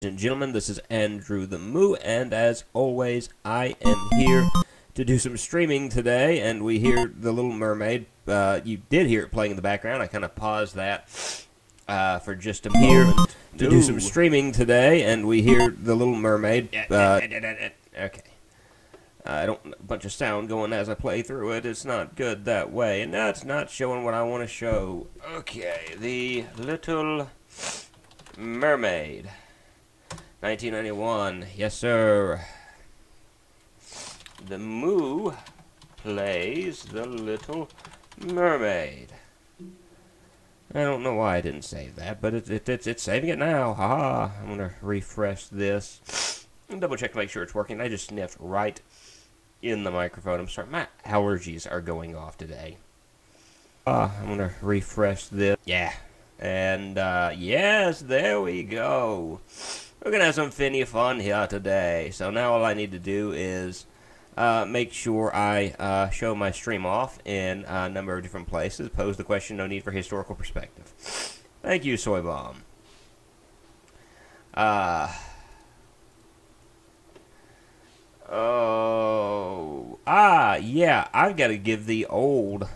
Ladies and gentlemen, this is Andrew the Moo, and as always, I am here to do some streaming today, and we hear the Little Mermaid. You did hear it playing in the background. I kind of paused that for just a moment to do some streaming today, and we hear the Little Mermaid. Okay. I don't a bunch of sound going as I play through it. It's not good that way, and that's not showing what I want to show. Okay, the Little Mermaid. 1991, yes sir. The Moo plays the Little Mermaid. I don't know why I didn't save that, but it's saving it now. Haha. I'm gonna refresh this and double check to make sure it's working. I just sniffed right in the microphone. I'm sorry, my allergies are going off today. I'm gonna refresh this. Yeah, and yes, there we go. We're going to have some Finny Fun here today. So now all I need to do is make sure I show my stream off in a number of different places. Pose the question, no need for historical perspective. Thank you, Soy Bomb. Yeah, I've got to give the old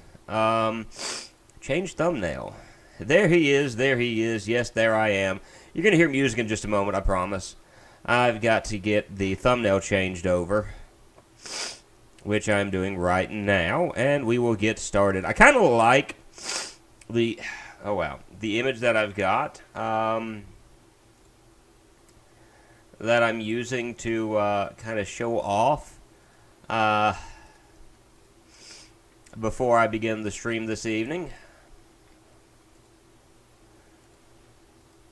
change thumbnail. There he is, yes, there I am. You're going to hear music in just a moment, I promise. I've got to get the thumbnail changed over, which I'm doing right now, and we will get started. I kind of like the, the image that I've got, that I'm using to kind of show off before I begin the stream this evening.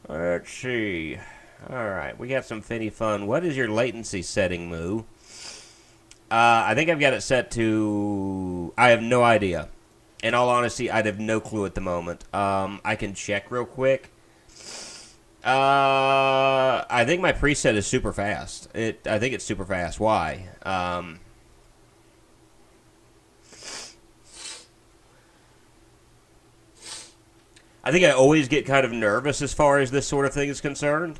Let's see. Alright, we got some Finny Fun. What is your latency setting, Moo? I think I've got it set to... I have no idea. In all honesty, I'd have no clue at the moment. I can check real quick. I think my preset is super fast. I think it's super fast. Why? I think I always get kind of nervous as far as this sort of thing is concerned.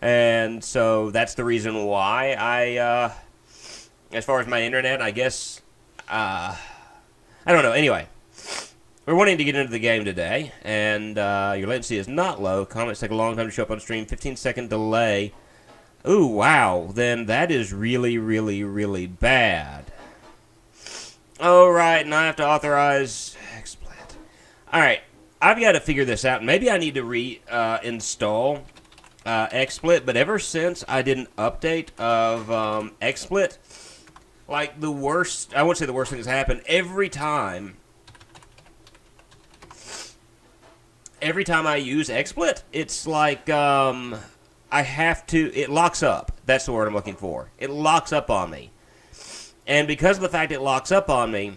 And so that's the reason why I, as far as my internet, I guess, I don't know. Anyway, we're wanting to get into the game today, and your latency is not low. Comments take a long time to show up on stream. 15-second delay. Ooh, wow. Then that is really, really, really bad. Oh, right, and I have to authorize XSplit. All right. I've got to figure this out. Maybe I need to reinstall XSplit, but ever since I did an update of XSplit, like the worst, I won't say the worst thing has happened, every time I use XSplit, it's like I have to, it locks up. That's the word I'm looking for. It locks up on me. And because of the fact it locks up on me,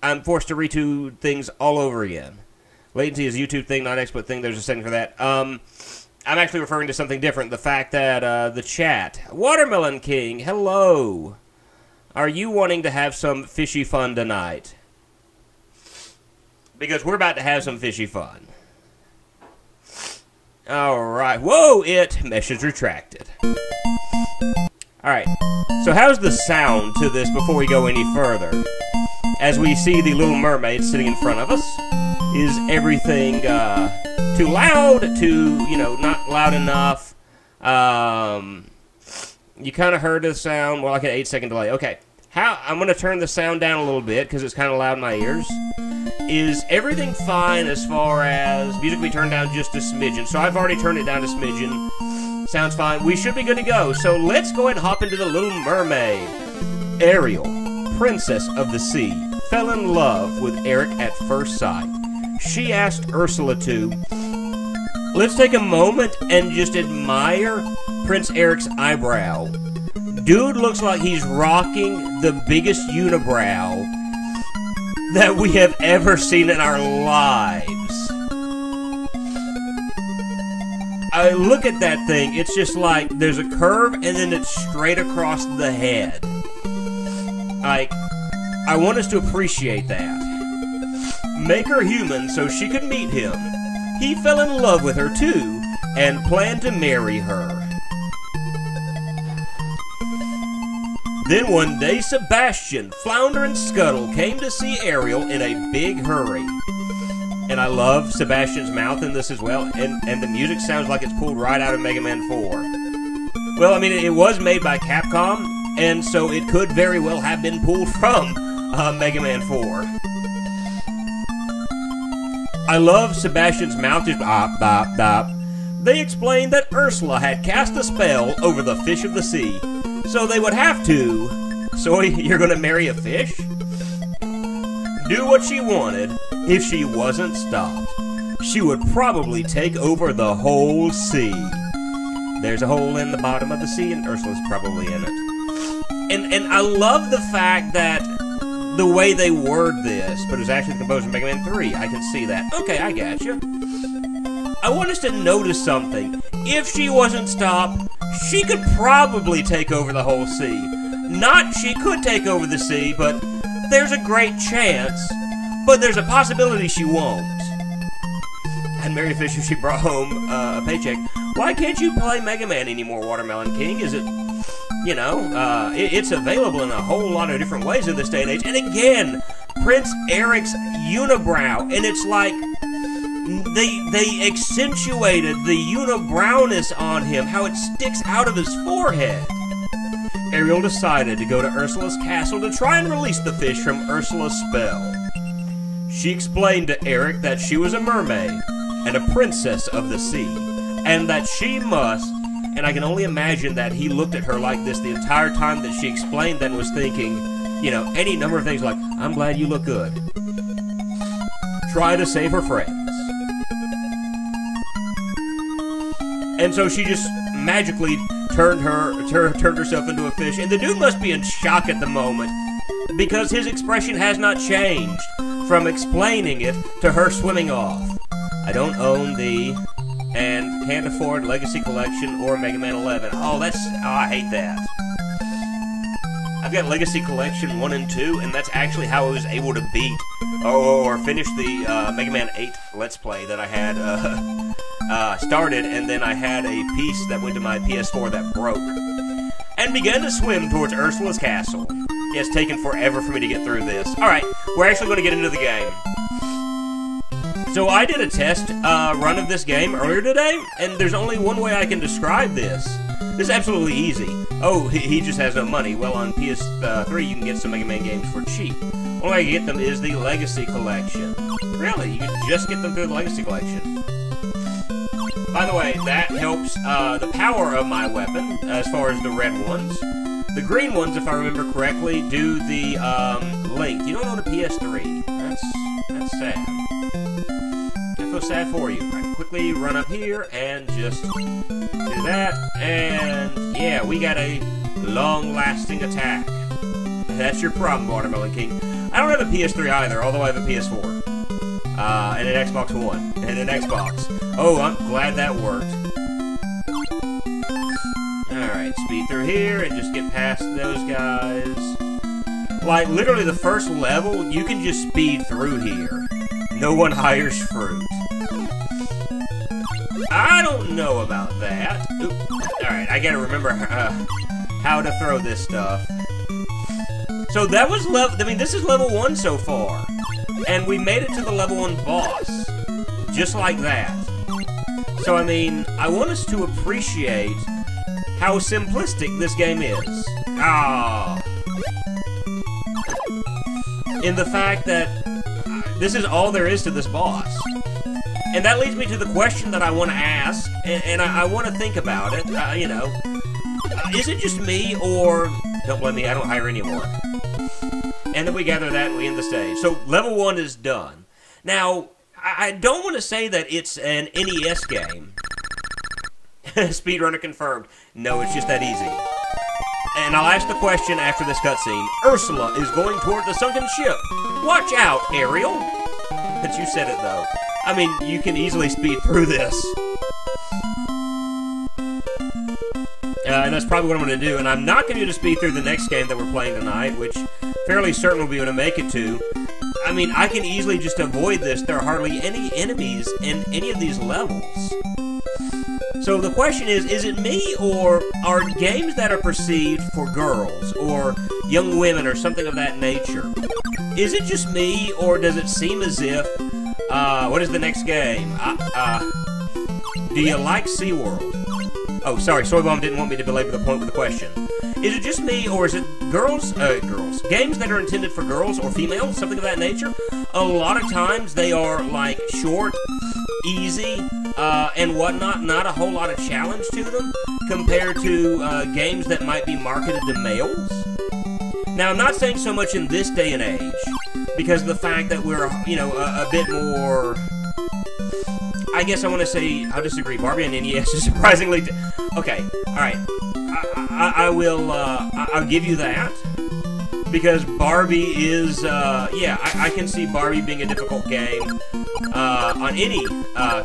I'm forced to redo things all over again. Latency is a YouTube thing, not an XSplit thing. There's a setting for that. I'm actually referring to something different. The fact that the chat. Watermelon King, hello. Are you wanting to have some fishy fun tonight? Because we're about to have some fishy fun. Alright. Whoa, mesh is retracted. Alright. So how's the sound to this before we go any further? As we see the Little Mermaid sitting in front of us. Is everything too loud, not loud enough? You kind of heard the sound, well, like an 8-second delay. Okay, I'm going to turn the sound down a little bit because it's kind of loud in my ears. Is everything fine as far as music we turned down just a smidgen? So I've already turned it down a smidgen. Sounds fine. We should be good to go. So let's go ahead and hop into the Little Mermaid. Ariel, Princess of the Sea, fell in love with Eric at first sight. She asked Ursula to. Let's take a moment and just admire Prince Eric's eyebrow. Dude looks like he's rocking the biggest unibrow that we have ever seen in our lives. I look at that thing, it's just like there's a curve and then it's straight across the head. Like, I want us to appreciate that. Make her human so she could meet him. He fell in love with her too, and planned to marry her. Then one day, Sebastian, Flounder, and Scuttle came to see Ariel in a big hurry. And I love Sebastian's mouth in this as well, and the music sounds like it's pulled right out of Mega Man 4. Well, I mean, it was made by Capcom, and so it could very well have been pulled from Mega Man 4. I love Sebastian's mouth just bop, bop, bop. They explained that Ursula had cast a spell over the fish of the sea, so they would have to... So you're gonna marry a fish? Do what she wanted. If she wasn't stopped, she would probably take over the whole sea. There's a hole in the bottom of the sea, and Ursula's probably in it. And I love the fact that the way they word this, but it was actually the composer of Mega Man 3. I can see that. Okay, I gotcha. I want us to notice something. If she wasn't stopped, she could probably take over the whole sea. Not she could take over the sea, but there's a great chance. But there's a possibility she won't. And Mary Fisher, she brought home a paycheck. Why can't you play Mega Man anymore, Watermelon King? Is it, you know, it's available in a whole lot of different ways in this day and age. And again, Prince Eric's unibrow. And it's like, they accentuated the unibrowness on him, how it sticks out of his forehead. Ariel decided to go to Ursula's castle to try and release the fish from Ursula's spell. She explained to Eric that she was a mermaid and a princess of the sea, and that she must, and I can only imagine that he looked at her like this the entire time that she explained that and was thinking, you know, any number of things like, I'm glad you look good. Try to save her friends. And so she just magically turned herself into a fish, and the dude must be in shock at the moment, because his expression has not changed from explaining it to her swimming off. I don't own the and can't afford Legacy Collection or Mega Man 11. Oh, I hate that. I've got Legacy Collection 1 and 2, and that's actually how I was able to beat or finish the Mega Man 8 Let's Play that I had started, and then I had a piece that went to my PS4 that broke. And began to swim towards Ursula's castle. Yeah, it's taken forever for me to get through this. Alright, we're actually going to get into the game. So I did a test run of this game earlier today, and there's only one way I can describe this. This is absolutely easy. Oh, he just has no money. Well, on PS3 you can get some Mega Man games for cheap. Only way I can get them is the Legacy Collection. Really, you can just get them through the Legacy Collection. By the way, that helps the power of my weapon, as far as the red ones. The green ones, if I remember correctly, do the link. You don't own a PS3. That's sad. I feel sad for you. Right, quickly run up here and just do that. And yeah, we got a long-lasting attack. That's your problem, Watermelon King. I don't have a PS3 either, although I have a PS4. And an Xbox One. And an Xbox. Oh, I'm glad that worked. Alright, speed through here and just get past those guys. Like, literally the first level, you can just speed through here. No one hires fruit. I don't know about that. Alright, I gotta remember how to throw this stuff. So that was this is level 1 so far. And we made it to the level 1 boss. Just like that. So, I mean, I want us to appreciate how simplistic this game is. In the fact that this is all there is to this boss. And that leads me to the question that I want to ask, and I want to think about it, you know. Is it just me, or... Don't blame me, I don't hire anyone. And then we gather that and we end the stage. So, level 1 is done. Now, I don't want to say that it's an NES game. Speedrunner confirmed. No, it's just that easy. And I'll ask the question after this cutscene. Ursula is going toward the sunken ship. Watch out, Ariel. But you said it, though. I mean, you can easily speed through this. And that's probably what I'm going to do. And I'm not going to speed through the next game that we're playing tonight, which fairly certain we'll be able to make it to. I mean, I can easily just avoid this. There are hardly any enemies in any of these levels. So the question is it me, or are games that are perceived for girls or young women or something of that nature, is it just me, or does it seem as if, what is the next game? Do you like SeaWorld? Oh, sorry, Soybomb didn't want me to belabor the point with the question. Is it just me, or is it girls, games that are intended for girls or females, something of that nature? A lot of times they are, like, short, easy, and whatnot, not a whole lot of challenge to them, compared to games that might be marketed to males. Now, I'm not saying so much in this day and age, because of the fact that we're, you know, a bit more... I guess I want to say, I'll disagree. Barbie on NES is surprisingly... Okay, alright. I will, I'll give you that. Because Barbie is, yeah, I can see Barbie being a difficult game on any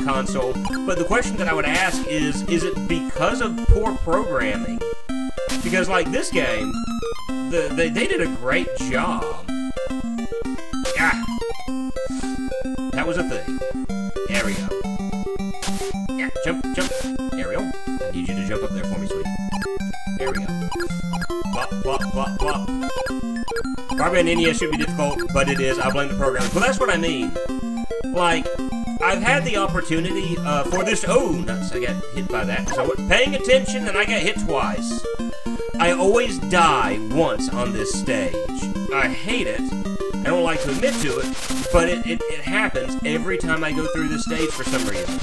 console. But the question that I would ask is it because of poor programming? Because, like, this game, they did a great job. Ah! That was a thing. There we go. Yeah, jump. Ariel, I need you to jump up there for me, sweetie. There we go. Plop, plop, plop, plop. Barbie on NES should be difficult, but it is. I blame the programming. Well, that's what I mean. Like, I've had the opportunity for this... Oh, nuts, I got hit by that. So, paying attention, and I got hit twice. I always die once on this stage. I hate it. I don't like to admit to it, but it happens every time I go through this stage for some reason.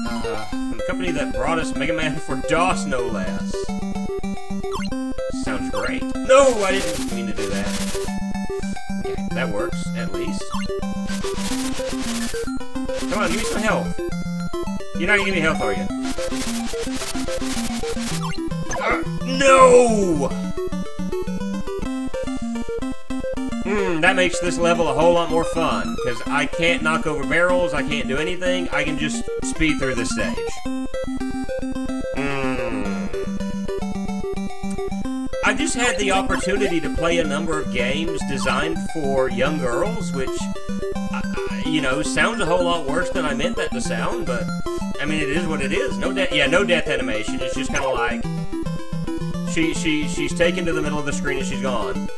From the company that brought us Mega Man for DOS, no less. Sounds great. No, I didn't mean to do that. Okay, that works, at least. Come on, give me some health. You're not gonna give me health, are you? No! That makes this level a whole lot more fun, because I can't knock over barrels, I can't do anything, I can just speed through this stage. I've just had the opportunity to play a number of games designed for young girls, which, you know, sounds a whole lot worse than I meant that to sound, but, I mean, it is what it is. No death animation, it's just kind of like, she's taken to the middle of the screen and she's gone.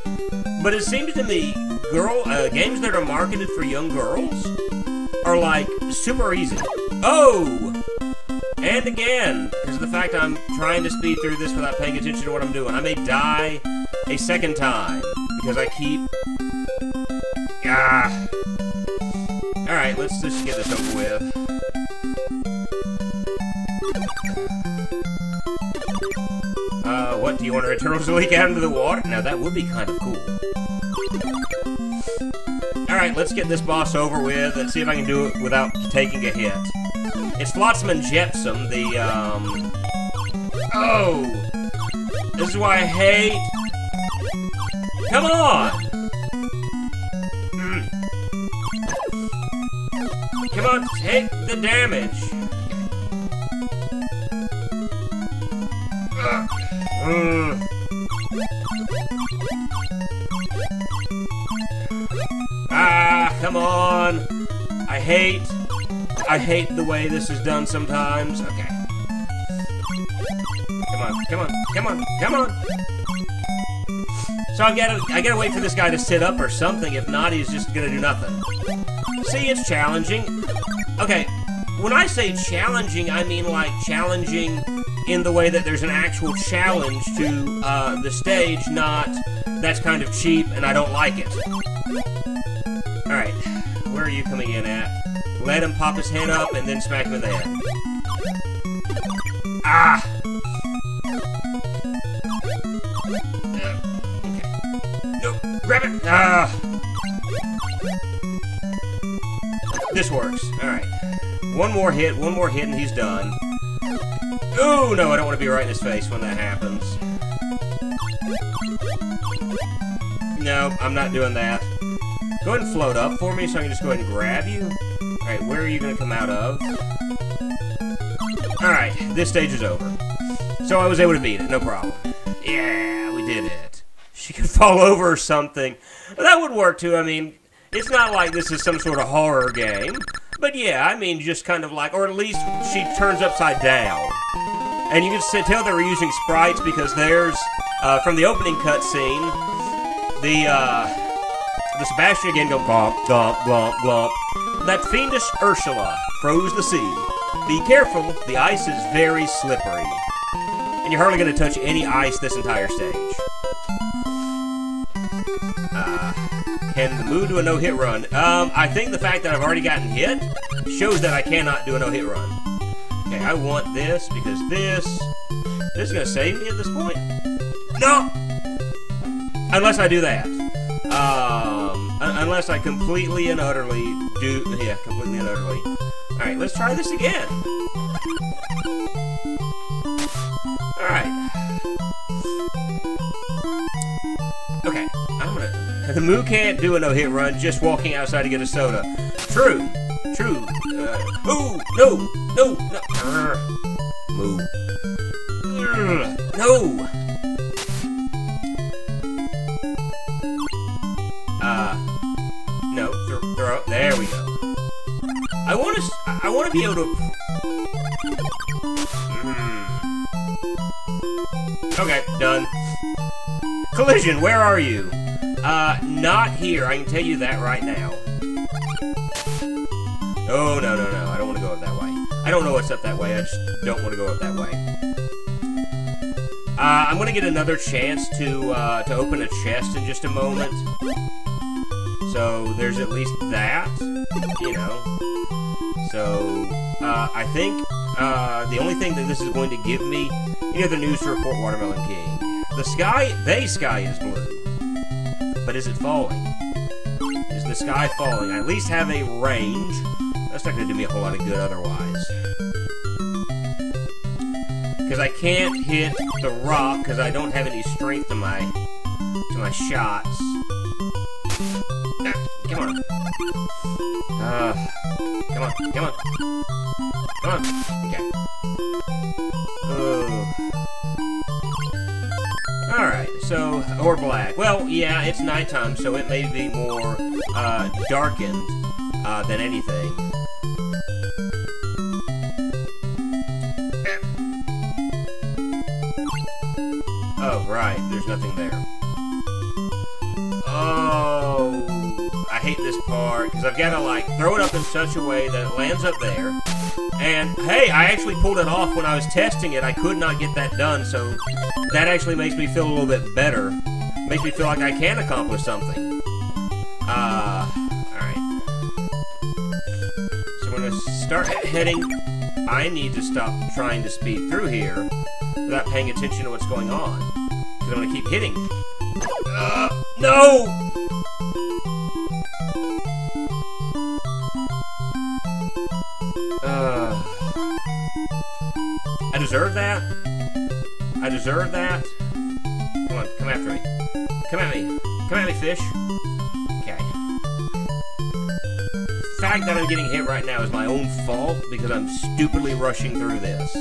But it seems to me, games that are marketed for young girls are, like, super easy. Oh! And again, because of the fact I'm trying to speed through this without paying attention to what I'm doing, I may die a second time, because I keep... Alright, let's just get this over with. What, do you want our turtles to leak out into the water? Now, that would be kind of cool. Alright, let's get this boss over with and see if I can do it without taking a hit. It's Flotsam and Jetsam, the, Oh! This is why I hate... Come on! Come on, take the damage! Come on! I hate the way this is done sometimes. Okay. Come on! So I gotta wait for this guy to sit up or something. If not, he's just gonna do nothing. See, it's challenging. Okay, when I say challenging, I mean like challenging in the way that there's an actual challenge to the stage, not that's kind of cheap and I don't like it. Alright, where are you coming in at? Let him pop his head up and then smack him in the head. Ah! Okay. No, grab it! Ah! This works. Alright. One more hit, and he's done. Ooh, no, I don't want to be right in his face when that happens. No, I'm not doing that. Go ahead and float up for me so I can just go ahead and grab you. Alright, where are you going to come out of? Alright, this stage is over. So I was able to beat it, no problem. Yeah, we did it. She could fall over or something. That would work too, I mean, It's not like this is some sort of horror game. But yeah, I mean, just kind of like, or at least she turns upside down. And you can tell they were using sprites because there's, from the opening cutscene, the Sebastian again go glomp, glomp, glomp, glomp. That fiendish Ursula froze the sea. Be careful, the ice is very slippery. And you're hardly going to touch any ice this entire stage. Can the moo do a no-hit run? I think the fact that I've already gotten hit shows that I cannot do a no-hit run. Okay, I want this because this is going to save me at this point. No! Unless I do that. Unless I completely and utterly do... Yeah, completely and utterly. Alright, let's try this again. Alright. Okay, I'm gonna... The moo can't do a no-hit run just walking outside to get a soda. True. True. Ooh, no! No! No! Moo. No! No, throw. There we go. I want to be able to. Okay, done. Collision, where are you? Not here. I can tell you that right now. Oh no, I don't want to go up that way. I don't know what's up that way. I just don't want to go up that way. I'm gonna get another chance to open a chest in just a moment. So there's at least that, you know. So I think the only thing that this is going to give me, any other news to report, Watermelon King. The sky is blue, but is it falling? Is the sky falling? I at least have a range. That's not going to do me a whole lot of good otherwise. Because I can't hit the rock because I don't have any strength to my shots. Come on. Come on. Come on. Come on. Okay. Alright, so, or black. Well, yeah, it's nighttime, so it may be more darkened than anything. Oh, right, there's nothing there. Oh, I hate this part, because I've got to, like, throw it up in such a way that it lands up there. And, hey, I actually pulled it off when I was testing it. I could not get that done, so that actually makes me feel a little bit better. Makes me feel like I can accomplish something. Alright. So when I start heading, I need to stop trying to speed through here without paying attention to what's going on. Because I'm going to keep hitting. No! I deserve that? I deserve that? Come on, come after me. Come at me. Come at me, fish. Okay. The fact that I'm getting hit right now is my own fault because I'm stupidly rushing through this.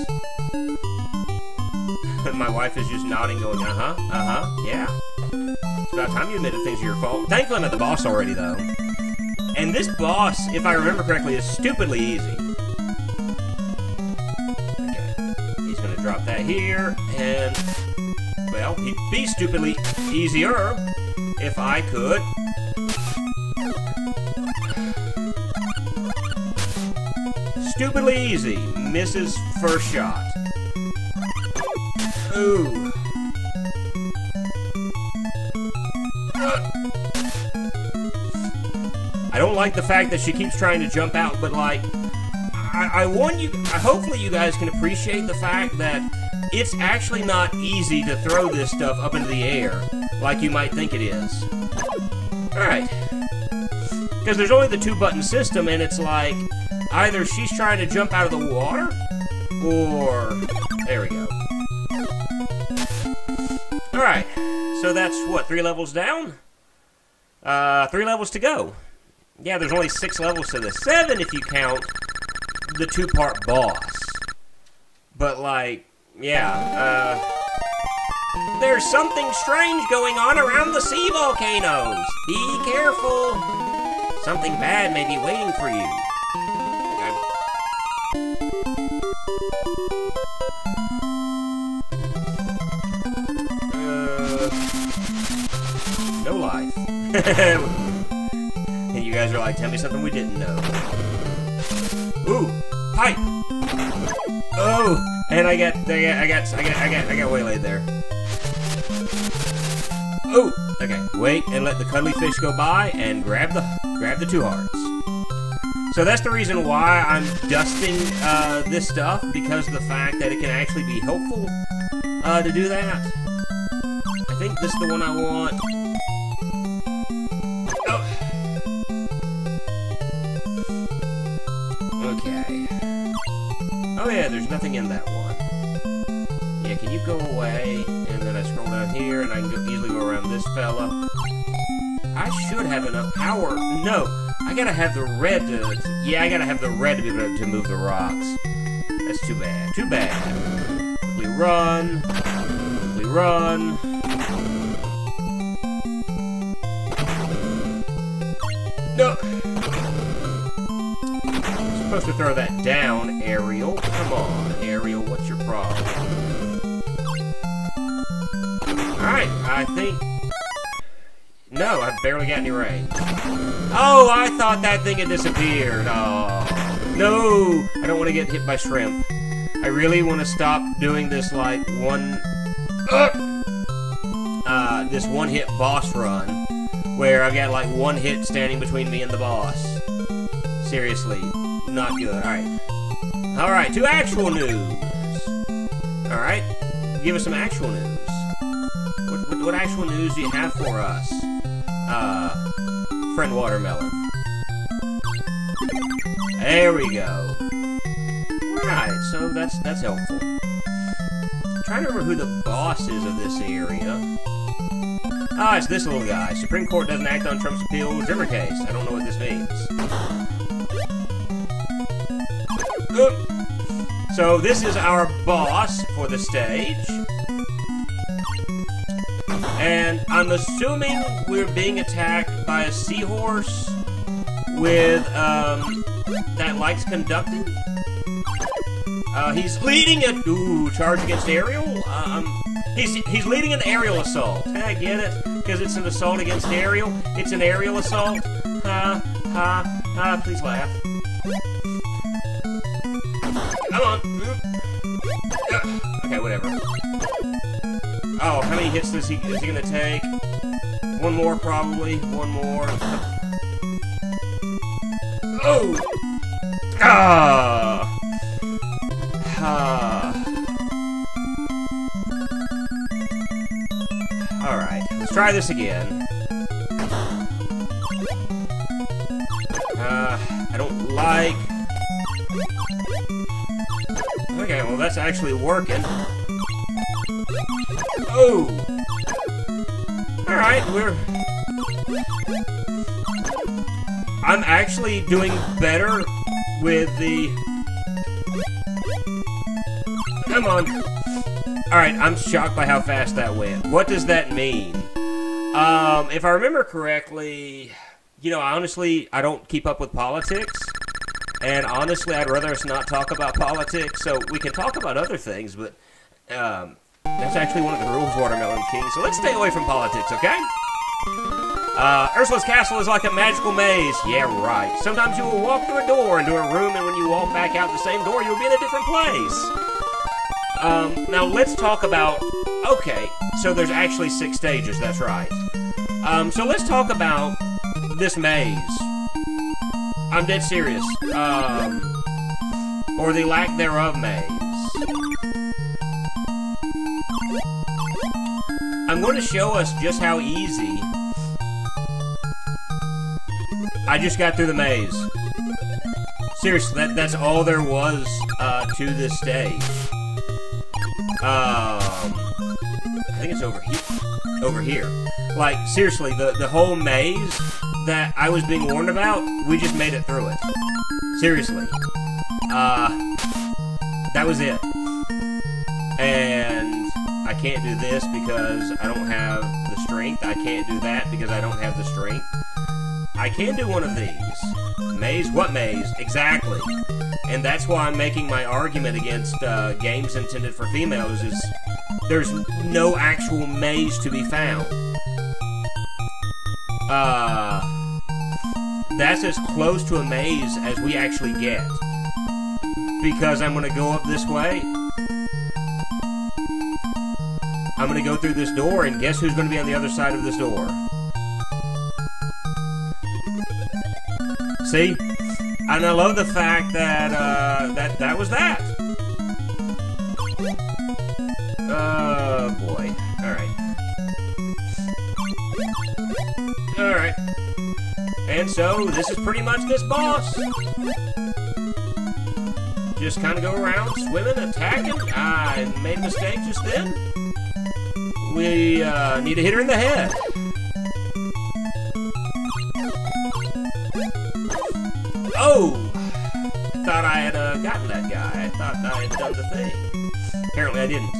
My wife is just nodding, going, yeah. It's about time you admitted things are your fault. Thankfully, I'm at the boss already, though. And this boss, if I remember correctly, is stupidly easy. Okay. He's going to drop that here, and... well, he'd be stupidly easier if I could. Stupidly easy. Misses first shot. Ooh. I don't like the fact that she keeps trying to jump out, but like, I want you, hopefully you guys can appreciate the fact that it's actually not easy to throw this stuff up into the air like you might think it is. Alright. Because there's only the 2-button system, and it's like, either she's trying to jump out of the water, or... there we go. Alright. So that's, what, 3 levels down? 3 levels to go. Yeah, there's only 6 levels to this. 7 if you count the 2-part boss. But, like, yeah, there's something strange going on around the sea volcanoes. Be careful. Something bad may be waiting for you. Okay. No life. And you guys are like, tell me something we didn't know. Ooh, pipe. Oh, and I got waylaid there. Oh, okay. Wait and let the cuddly fish go by and grab the 2 hearts. So that's the reason why I'm dusting this stuff, because of the fact that it can actually be helpful to do that. I think this is the one I want. Oh. Okay. Oh yeah, there's nothing in that one. Yeah, can you go away? And then I scroll down here, and I can easily go around this fella. I should have enough power. No, I gotta have the red to... Yeah, I gotta have the red to be able to move the rocks. That's too bad. Too bad. Quickly run. Quickly run. No. I'm supposed to throw that down, Ariel. Come on, Ariel, what's your problem? Alright, I think... No, I've barely got any rain. Oh, I thought that thing had disappeared. Oh, no, I don't want to get hit by shrimp. I really want to stop doing this, like, this one-hit boss run, where I've got, like, 1 hit standing between me and the boss. Seriously, not good. Alright. Alright, to actual news. Alright, give us some actual news. What actual news do you have for us? Friend Watermelon. There we go. Alright, so that's helpful. I'm trying to remember who the boss is of this area. Ah, it's this little guy. Supreme Court doesn't act on Trump's appeal Drimmer case. I don't know what this means. So this is our boss for the stage. And I'm assuming we're being attacked by a seahorse with, that likes conducting. He's leading a, charge against Ariel? He's leading an aerial assault. I get it, because it's an assault against Ariel. It's an aerial assault. Please laugh. Come on. Okay, whatever. Oh, how many hits is he gonna take? 1 more, probably. 1 more. Oh! Ah! Alright, let's try this again. I don't like... Okay, well that's actually working. Oh! Alright, I'm actually doing better with the... Come on! Alright, I'm shocked by how fast that went. What does that mean? If I remember correctly... You know, honestly, I don't keep up with politics. And honestly, I'd rather us not talk about politics. So we can talk about other things, but... That's actually one of the rules, Watermelon King, so let's stay away from politics, okay? Ursula's castle is like a magical maze. Yeah, right. Sometimes you will walk through a door into a room, and when you walk back out the same door, you'll be in a different place. Now let's talk about... Okay, so there's actually 6 stages, that's right. So let's talk about this maze. I'm dead serious. Or the lack thereof maze. I'm going to show us just how easy I just got through the maze. Seriously, that's all there was to this stage. I think it's over here. Over here. Like, seriously, the whole maze that I was being warned about, we just made it through it. Seriously. That was it. And I can't do this because I don't have the strength. I can't do that because I don't have the strength. I can do one of these. Maze? What maze? Exactly. And that's why I'm making my argument against games intended for females, is there's no actual maze to be found. That's as close to a maze as we actually get. Because I'm going to go up this way. I'm going to go through this door, and guess who's going to be on the other side of this door? See? And I love the fact that, that was that. Oh, boy. Alright. Alright. And so, this is pretty much this boss. Just kind of go around, swimming, attacking. I made a mistake just then. We need to hit her in the head. Oh! Thought I had gotten that guy. I thought I had done the thing. Apparently I didn't.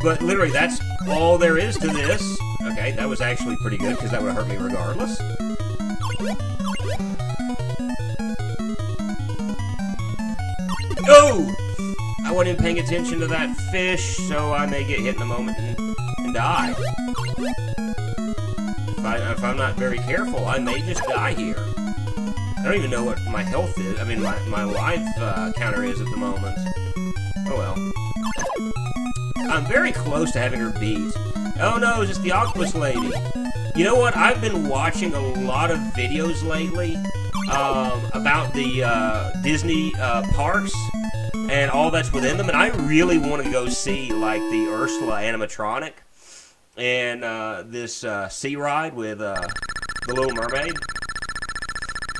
But literally, that's all there is to this. Okay, that was actually pretty good, because that would have hurt me regardless. Oh! I wasn't even paying attention to that fish, so I may get hit in a moment and die. If I'm not very careful, I may just die here. I don't even know what my health is. I mean, my life counter is at the moment. Oh well. I'm very close to having her beat. Oh no, it's just the octopus lady. You know what? I've been watching a lot of videos lately about the Disney parks and all that's within them, and I really want to go see, like, the Ursula animatronic and this sea ride with the Little Mermaid.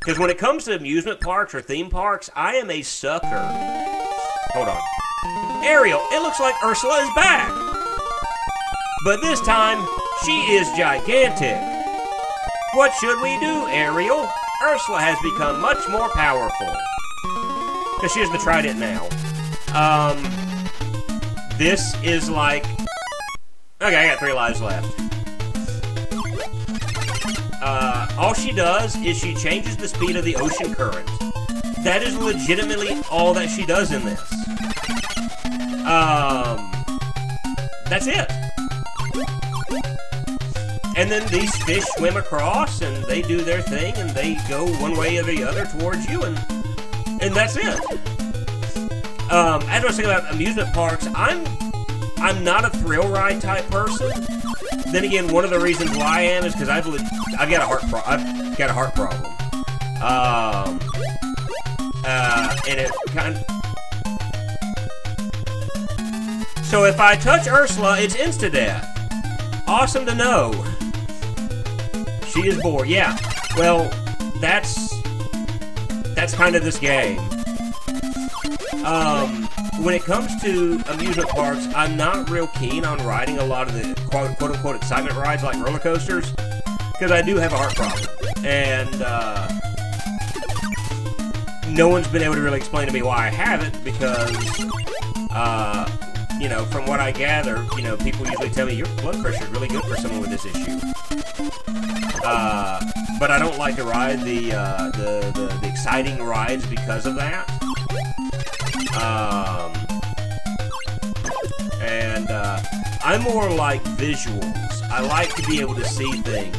Because when it comes to amusement parks or theme parks, I am a sucker. Hold on. Ariel, it looks like Ursula is back. But this time, she is gigantic. What should we do, Ariel? Ursula has become much more powerful. Because she has the trident now. This is like... Okay, I got 3 lives left. All she does is she changes the speed of the ocean current. That is legitimately all that she does in this. That's it. And then these fish swim across, and they do their thing, and they go one way or the other towards you, and that's it. As I was saying about amusement parks, I'm not a thrill ride type person. Then again, one of the reasons why I am is because I've got a heart problem. And it kind of... So if I touch Ursula, it's insta-death. Awesome to know. She is bored. Yeah. Well, that's kind of this game. When it comes to amusement parks, I'm not real keen on riding a lot of the quote-unquote excitement rides like roller coasters, because I do have a heart problem. And no one's been able to really explain to me why I have it, because, you know, from what I gather, you know, people usually tell me your blood pressure is really good for someone with this issue. But I don't like to ride the exciting rides because of that. I'm more like visuals. I like to be able to see things.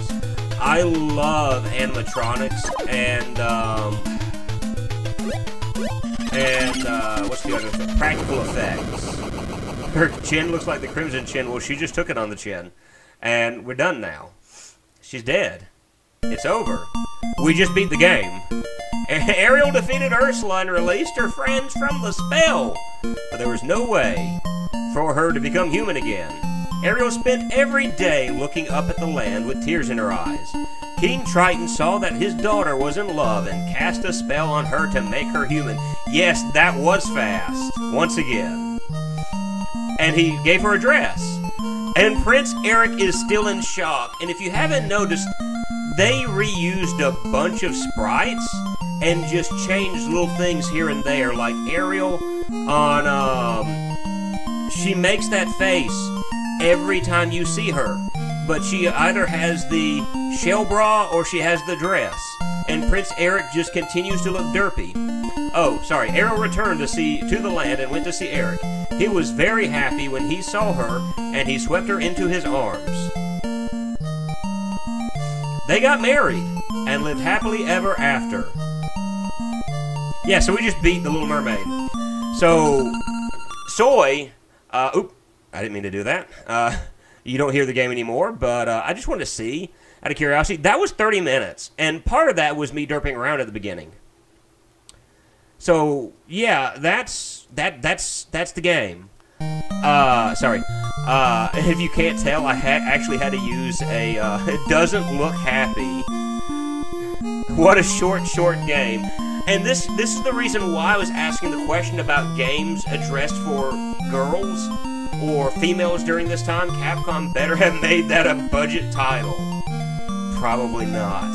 I love animatronics and what's the other thing? Practical effects. Her chin looks like the Crimson Chin. Well, she just took it on the chin. And we're done now. She's dead. It's over. We just beat the game. Ariel defeated Ursula and released her friends from the spell. But there was no way for her to become human again. Ariel spent every day looking up at the land with tears in her eyes. King Triton saw that his daughter was in love and cast a spell on her to make her human. Yes, that was fast. Once again. And he gave her a dress. And Prince Eric is still in shock. And if you haven't noticed, they reused a bunch of sprites and just changed little things here and there. Like Ariel on, she makes that face every time you see her. But she either has the shell bra or she has the dress. and Prince Eric just continues to look derpy. Oh, sorry. Ariel returned to the land and went to see Eric. He was very happy when he saw her, and he swept her into his arms. They got married and lived happily ever after. Yeah, so we just beat the Little Mermaid. So, Soy, oop, I didn't mean to do that. You don't hear the game anymore, but I just wanted to see, out of curiosity, that was 30 minutes, and part of that was me derping around at the beginning. So, yeah, that's the game. Sorry. If you can't tell, I actually had to use a, it doesn't look happy. What a short game. And this is the reason why I was asking the question about games addressed for girls or females during this time. Capcom better have made that a budget title. Probably not.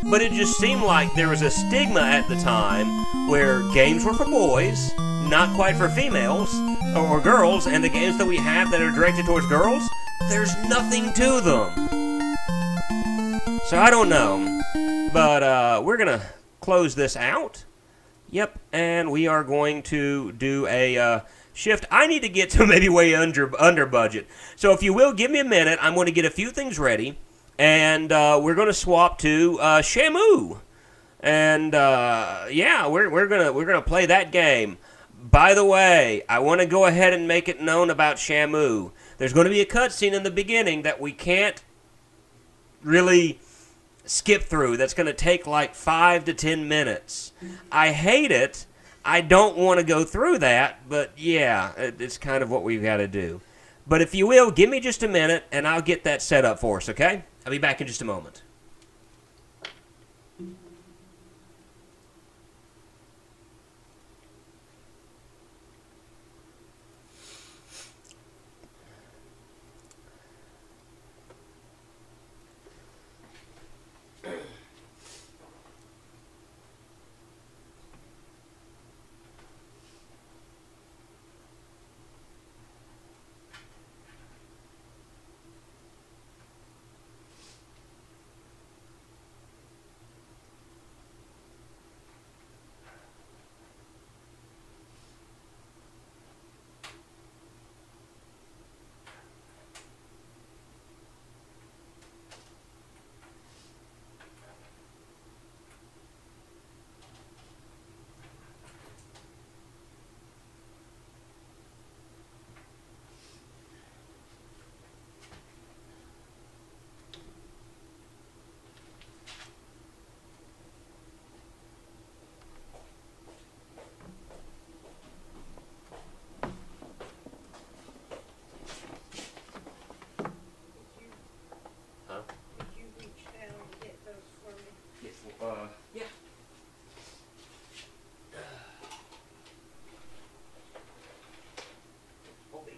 But it just seemed like there was a stigma at the time where games were for boys, not quite for females or girls, and the games that we have that are directed towards girls, there's nothing to them. So I don't know. But we're going to close this out. Yep, and we are going to do a shift. I need to get to maybe way under budget. So if you will, give me a minute. I'm going to get a few things ready. And we're going to swap to Shamu. And yeah, we're gonna play that game. By the way, I want to go ahead and make it known about Shamu. There's going to be a cutscene in the beginning that we can't really skip through. That's going to take like 5 to 10 minutes. I hate it. I don't want to go through that, but yeah, it's kind of what we've got to do. But if you will, give me just a minute, and I'll get that set up for us, okay? I'll be back in just a moment. Yeah. Hold these.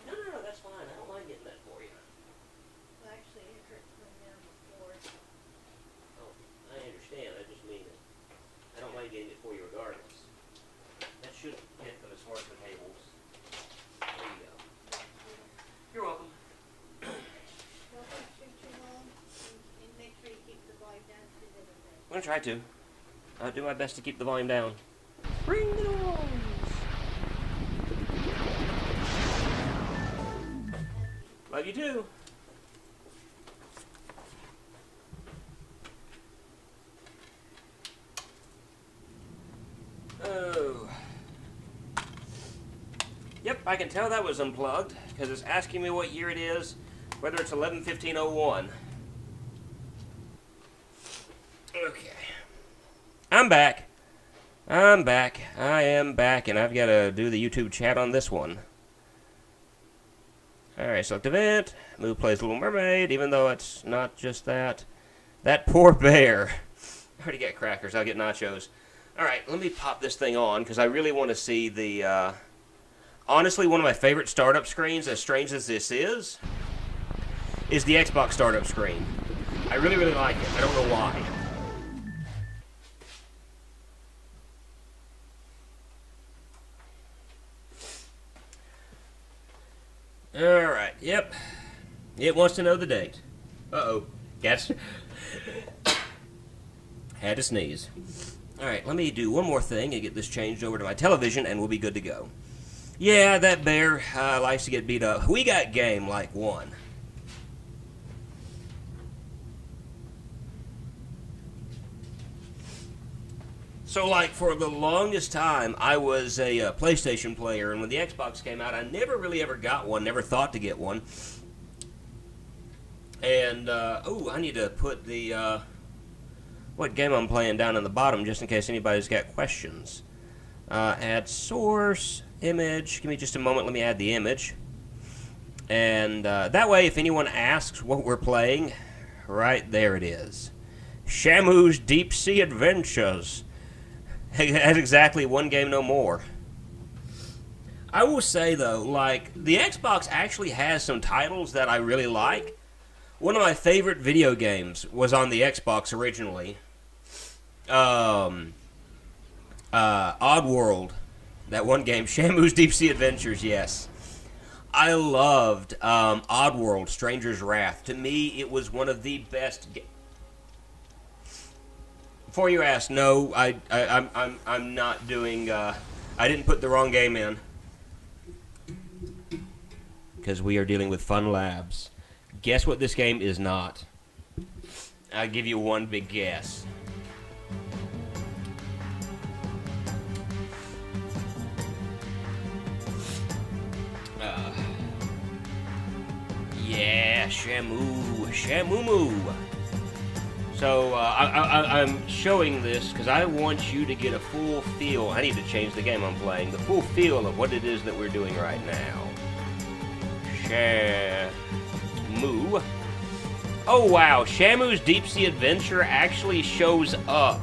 No, that's fine. I don't mind getting that for you. Well, actually, it hurts going down before. Oh, I understand. I just mean it. I don't mind getting it for you regardless. That should get them as far as the tables. There you go. You're welcome. Don't shoot too long, and make sure you keep the volume down to the other thing. I'm going to try to. I'll do my best to keep the volume down. Bring the noise! Love you too. Oh. Yep, I can tell that was unplugged because it's asking me what year it is, whether it's 11/15/01. Okay. I'm back. I am back, and I've got to do the YouTube chat on this one. Alright, select event. Move plays Little Mermaid, even though it's not just that. That poor bear. I already got crackers. I'll get nachos. Alright, let me pop this thing on, because I really want to see the... honestly, one of my favorite startup screens, as strange as this is the Xbox startup screen. I really, really like it. I don't know why. Alright, yep. It wants to know the date. Uh-oh. Gets... Had to sneeze. Alright, let me do one more thing and get this changed over to my television, and we'll be good to go. Yeah, that bear likes to get beat up. We got game like one. So, like, for the longest time, I was a PlayStation player, and when the Xbox came out, I never really ever got one, never thought to get one. And, oh, I need to put the, what game I'm playing down in the bottom, just in case anybody's got questions. Add source, image, give me just a moment, let me add the image. And, that way, if anyone asks what we're playing, right there it is. Shamu's Deep Sea Adventures. That's exactly one game, no more. I will say, though, like, the Xbox actually has some titles that I really like. One of my favorite video games was on the Xbox originally. Oddworld. That one game, Shamu's Deep Sea Adventures, yes. I loved Oddworld, Stranger's Wrath. To me, it was one of the best games. Before you ask, no, I'm not doing, I didn't put the wrong game in. Because we are dealing with Fun Labs. Guess what this game is not? I'll give you one big guess. Yeah, Shamu. Shamu. So, I'm showing this because I want you to get a full feel. I need to change the game I'm playing. The full feel of what it is that we're doing right now. Shamu. Oh, wow. Shamu's Deep Sea Adventure actually shows up.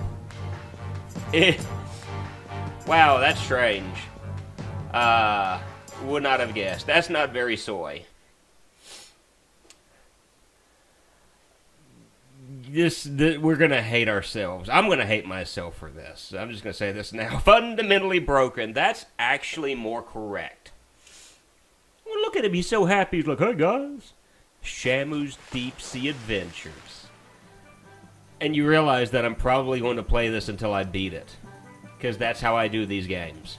Wow, that's strange. Would not have guessed. That's not very soy. We're gonna hate ourselves. I'm gonna hate myself for this. I'm just gonna say this now. Fundamentally broken. That's actually more correct. Well, look at him. He's so happy. He's like, hey, guys. Shamu's Deep Sea Adventures. And you realize that I'm probably going to play this until I beat it. Because that's how I do these games.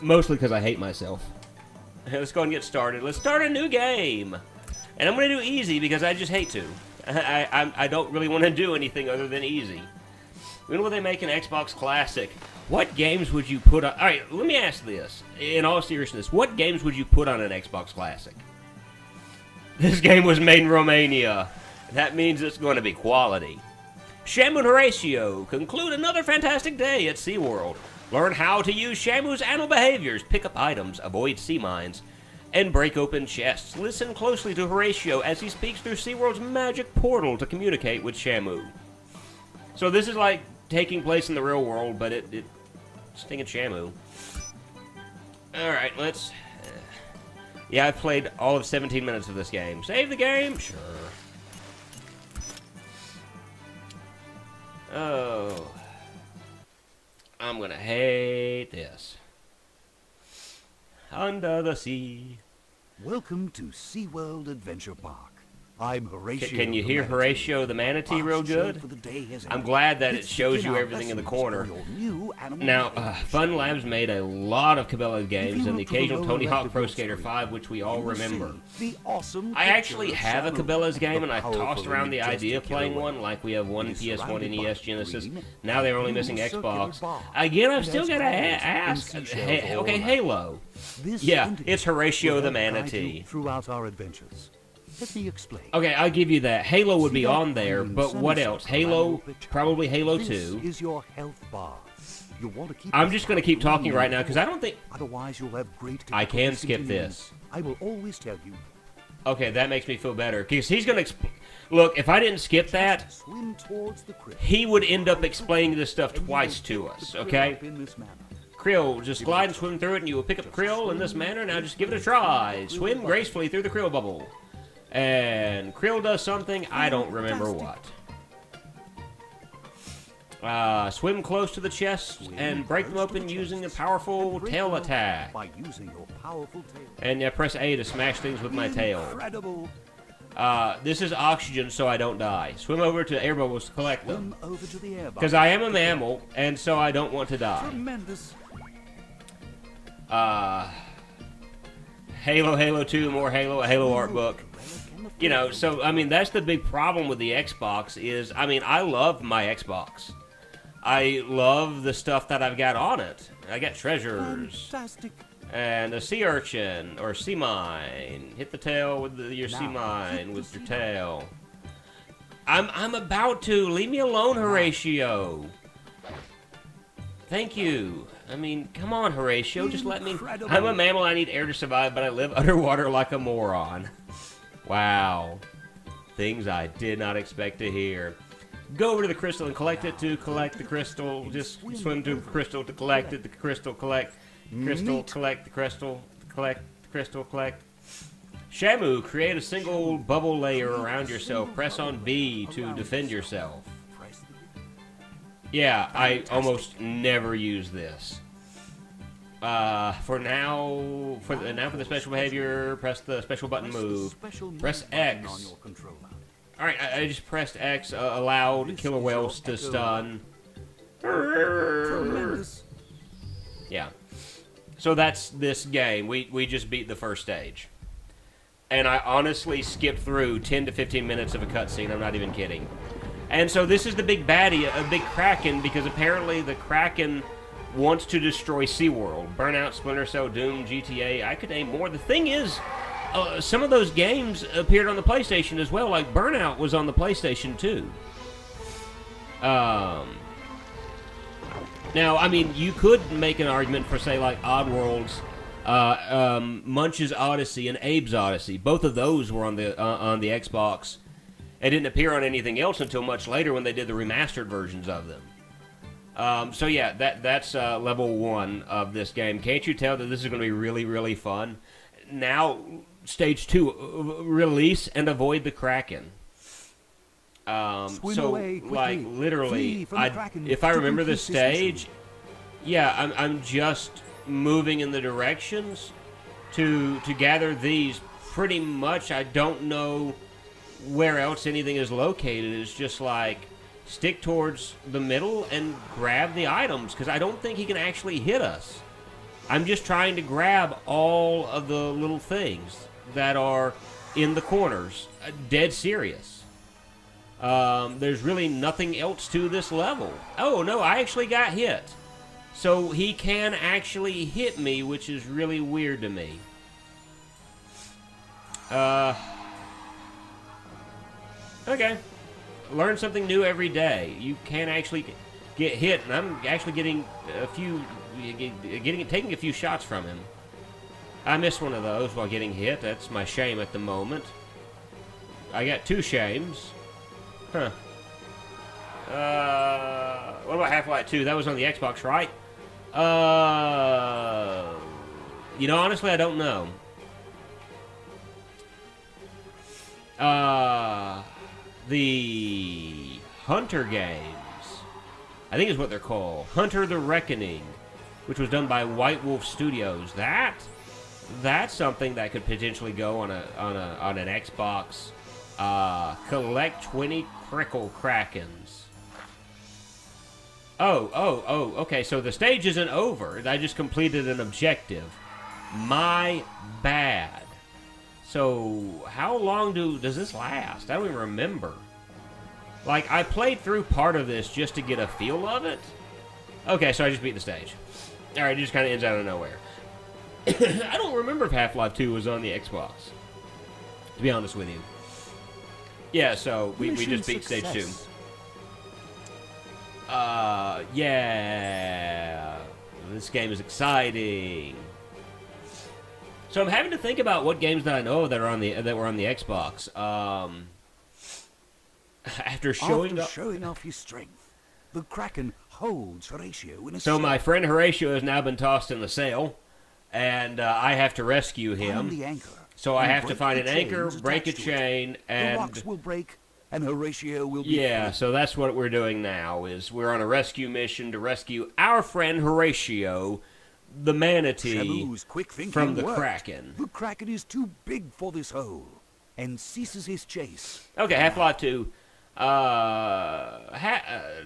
Mostly because I hate myself. Let's go and get started. Let's start a new game. And I'm going to do easy because I just hate to. I don't really want to do anything other than easy. When will they make an Xbox Classic? What games would you put on... Alright, let me ask this. In all seriousness, what games would you put on an Xbox Classic? This game was made in Romania. That means it's going to be quality. Shamu and Horatio conclude another fantastic day at SeaWorld. Learn how to use Shamu's animal behaviors, pick up items, avoid sea mines, and break open chests. Listen closely to Horatio as he speaks through SeaWorld's magic portal to communicate with Shamu. So this is like taking place in the real world, but it's thinking Shamu. Alright, let's... yeah, I've played all of 17 minutes of this game. Save the game? Sure. Oh. I'm gonna hate this. Under the sea. Welcome to SeaWorld Adventure Park. I'm Horatio. Can you hear Horatio the manatee real good? I'm glad that it shows you everything in the corner. Now, Fun Labs made a lot of Cabela's games and the occasional Tony Hawk Pro Skater 5, which we all remember. I actually have a Cabela's game, and I tossed around the idea of playing one, like we have one PS1 and NES Genesis. Now they're only missing Xbox. Again, I've still got to ask. Okay, Halo. Yeah, it's Horatio the manatee. Throughout our adventures. Let me explain. Okay, I'll give you that. Halo would be on there, but what else? Halo, probably Halo 2. This is your health bar. You want to keep I'm just going to keep talking right now, because I don't think... Otherwise, you'll have great... I can skip this. I will always tell you. Okay, that makes me feel better, because he's going to... Look, if I didn't skip that, he would end up explaining this stuff twice to us, okay? Krill, just glide and swim through it, and you will pick up Krill in this manner. Now just give it a try. Swim gracefully through the Krill bubble. And Krill does something, I don't remember what. Swim close to the chest and break them open using a powerful tail attack. And press A to smash things with my tail. This is oxygen so I don't die. Swim over to air bubbles to collect them. Swim over to the air Because I am a mammal, and so I don't want to die. Tremendous. Halo 2, more Halo art book. You know, so, I mean, that's the big problem with the Xbox is, I mean, I love my Xbox. I love the stuff that I've got on it. I got treasures. Fantastic. And a sea urchin, or sea mine. Hit the tail with your sea mine with your tail. I'm about to. Leave me alone, Horatio. Thank you. I mean, come on, Horatio. Just let me... I'm a mammal. I need air to survive, but I live underwater like a moron. Wow. Things I did not expect to hear. Go over to the crystal and collect it to collect the crystal. Just swim to the crystal to collect it. The crystal, collect. Crystal, collect the crystal. Collect the crystal, collect. Shamu, create a single bubble layer around yourself. Press on B to defend yourself. Yeah, I almost never use this. For the special behavior, press the special button move. Press X. Alright, I just pressed X, allowed killer whales to stun. Yeah. So that's this game. We just beat the first stage. And I honestly skipped through 10 to 15 minutes of a cutscene. I'm not even kidding. And so this is the big baddie, a big Kraken, because apparently the Kraken wants to destroy SeaWorld. Burnout, Splinter Cell, Doom, GTA. I could name more. The thing is, some of those games appeared on the PlayStation as well. Like Burnout was on the PlayStation too. Now, I mean, you could make an argument for, say, like Oddworld's, Munch's Odyssey and Abe's Odyssey. Both of those were on the Xbox. It didn't appear on anything else until much later when they did the remastered versions of them. So yeah, that's level 1 of this game. Can't you tell that this is going to be really, really fun? Now, stage 2, release and avoid the Kraken. So, like, literally, if I remember the stage, yeah, I'm just moving in the directions to gather these. Pretty much, I don't know where else anything is located. It's just like stick towards the middle and grab the items, because I don't think he can actually hit us. I'm just trying to grab all of the little things that are in the corners. Dead serious. There's really nothing else to this level. Oh, no, I actually got hit. So he can actually hit me, which is really weird to me. Okay. Learn something new every day. You can actually get hit, and I'm actually getting taking a few shots from him. I missed one of those while getting hit. That's my shame at the moment. I got 2 shames. Huh. What about Half-Life 2? That was on the Xbox, right? You know, honestly, I don't know. The Hunter games, I think is what they're called. Hunter the Reckoning, which was done by White Wolf Studios. That's something that could potentially go on an Xbox. Collect 20 Crickle Krakens. Oh, okay, so the stage isn't over. I just completed an objective. My bad. So, how long does this last? I don't even remember. Like, I played through part of this just to get a feel of it. Okay, so I just beat the stage. Alright, it just kind of ends out of nowhere. I don't remember if Half-Life 2 was on the Xbox, to be honest with you. Yeah, so we just beat stage 2. Yeah. This game is exciting. So I'm having to think about what games that I know that were on the Xbox. After showing off his strength, the Kraken holds Horatio in a So my friend Horatio has now been tossed in the sail, and I have to rescue him. the anchor, so I have to find an anchor, break a chain, and the rocks will break, and Horatio will be yeah. free. So that's what we're doing now. Is we're on a rescue mission to rescue our friend Horatio, the manatee, Shamu's quick thinking from the worked. Kraken. The Kraken is too big for this hole. and ceases his chase. Okay, Half-Life 2.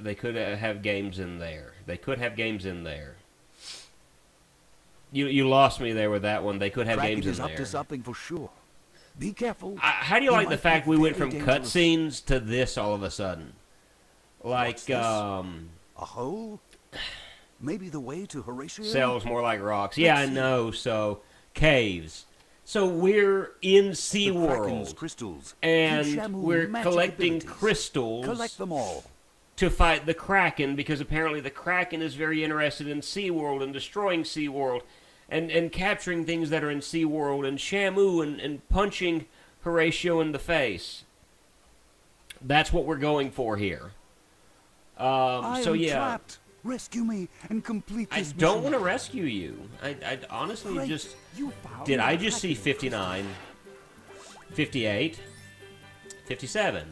They could have games in there. They could have games in there. You lost me there with that one. They could have Kraken games in is up there. to something for sure. Be careful. How do you He like the might fact be we went very from dangerous. cutscenes to this all of a sudden? Like, What's this? A hole? Maybe the way to Horatio? cells more like rocks. Yeah, I know. So, caves. So we're in The Kraken's SeaWorld, crystals. and Give Shamu we're magic collecting abilities. crystals Collect them all. to fight the Kraken, because apparently the Kraken is very interested in SeaWorld and destroying SeaWorld and capturing things that are in SeaWorld, and Shamu and punching Horatio in the face. That's what we're going for here. I So am yeah, trapped. Rescue me and complete I this don't want mission. to rescue you. I honestly Great. just... You found Did the I just see Kraken. 59, 58, 57?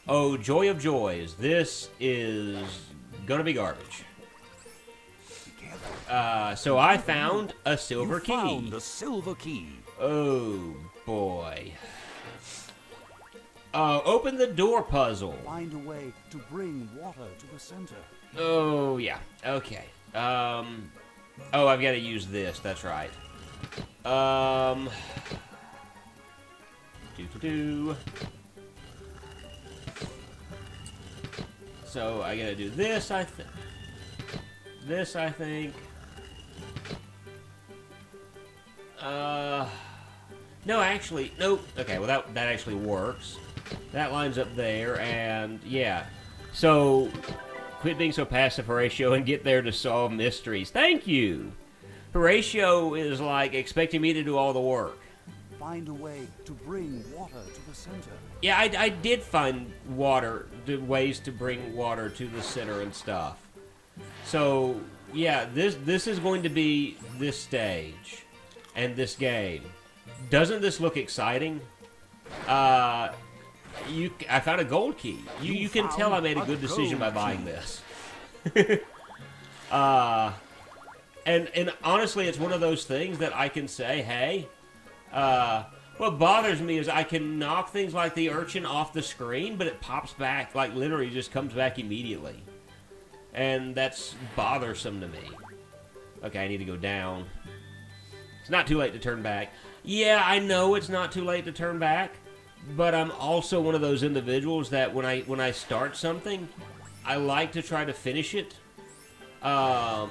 Oh, joy of joys. This is gonna be garbage. Be careful. So I found a silver You key. found the silver key. Oh, boy. Open the door puzzle. Find a way to bring water to the center. Oh, yeah. Okay. Oh, I've got to use this. That's right. Do. So I gotta do this, I think. This, I think. No, actually, nope. Okay, well that actually works. That lines up there, and yeah. So, quit being so passive, Horatio, and get there to solve mysteries. Thank you! Horatio is like expecting me to do all the work. Find a way to bring water to the center. Yeah, I did find ways to bring water to the center and stuff. So, yeah, this is going to be this stage and this game. Doesn't this look exciting? I found a gold key. You can tell I made a good decision by buying this. And honestly, it's one of those things that I can say, hey, what bothers me is I can knock things like the urchin off the screen, but it pops back, like literally just comes back immediately. And that's bothersome to me. Okay, I need to go down. It's not too late to turn back. Yeah, I know it's not too late to turn back, but I'm also one of those individuals that when I start something, I like to try to finish it. Ow.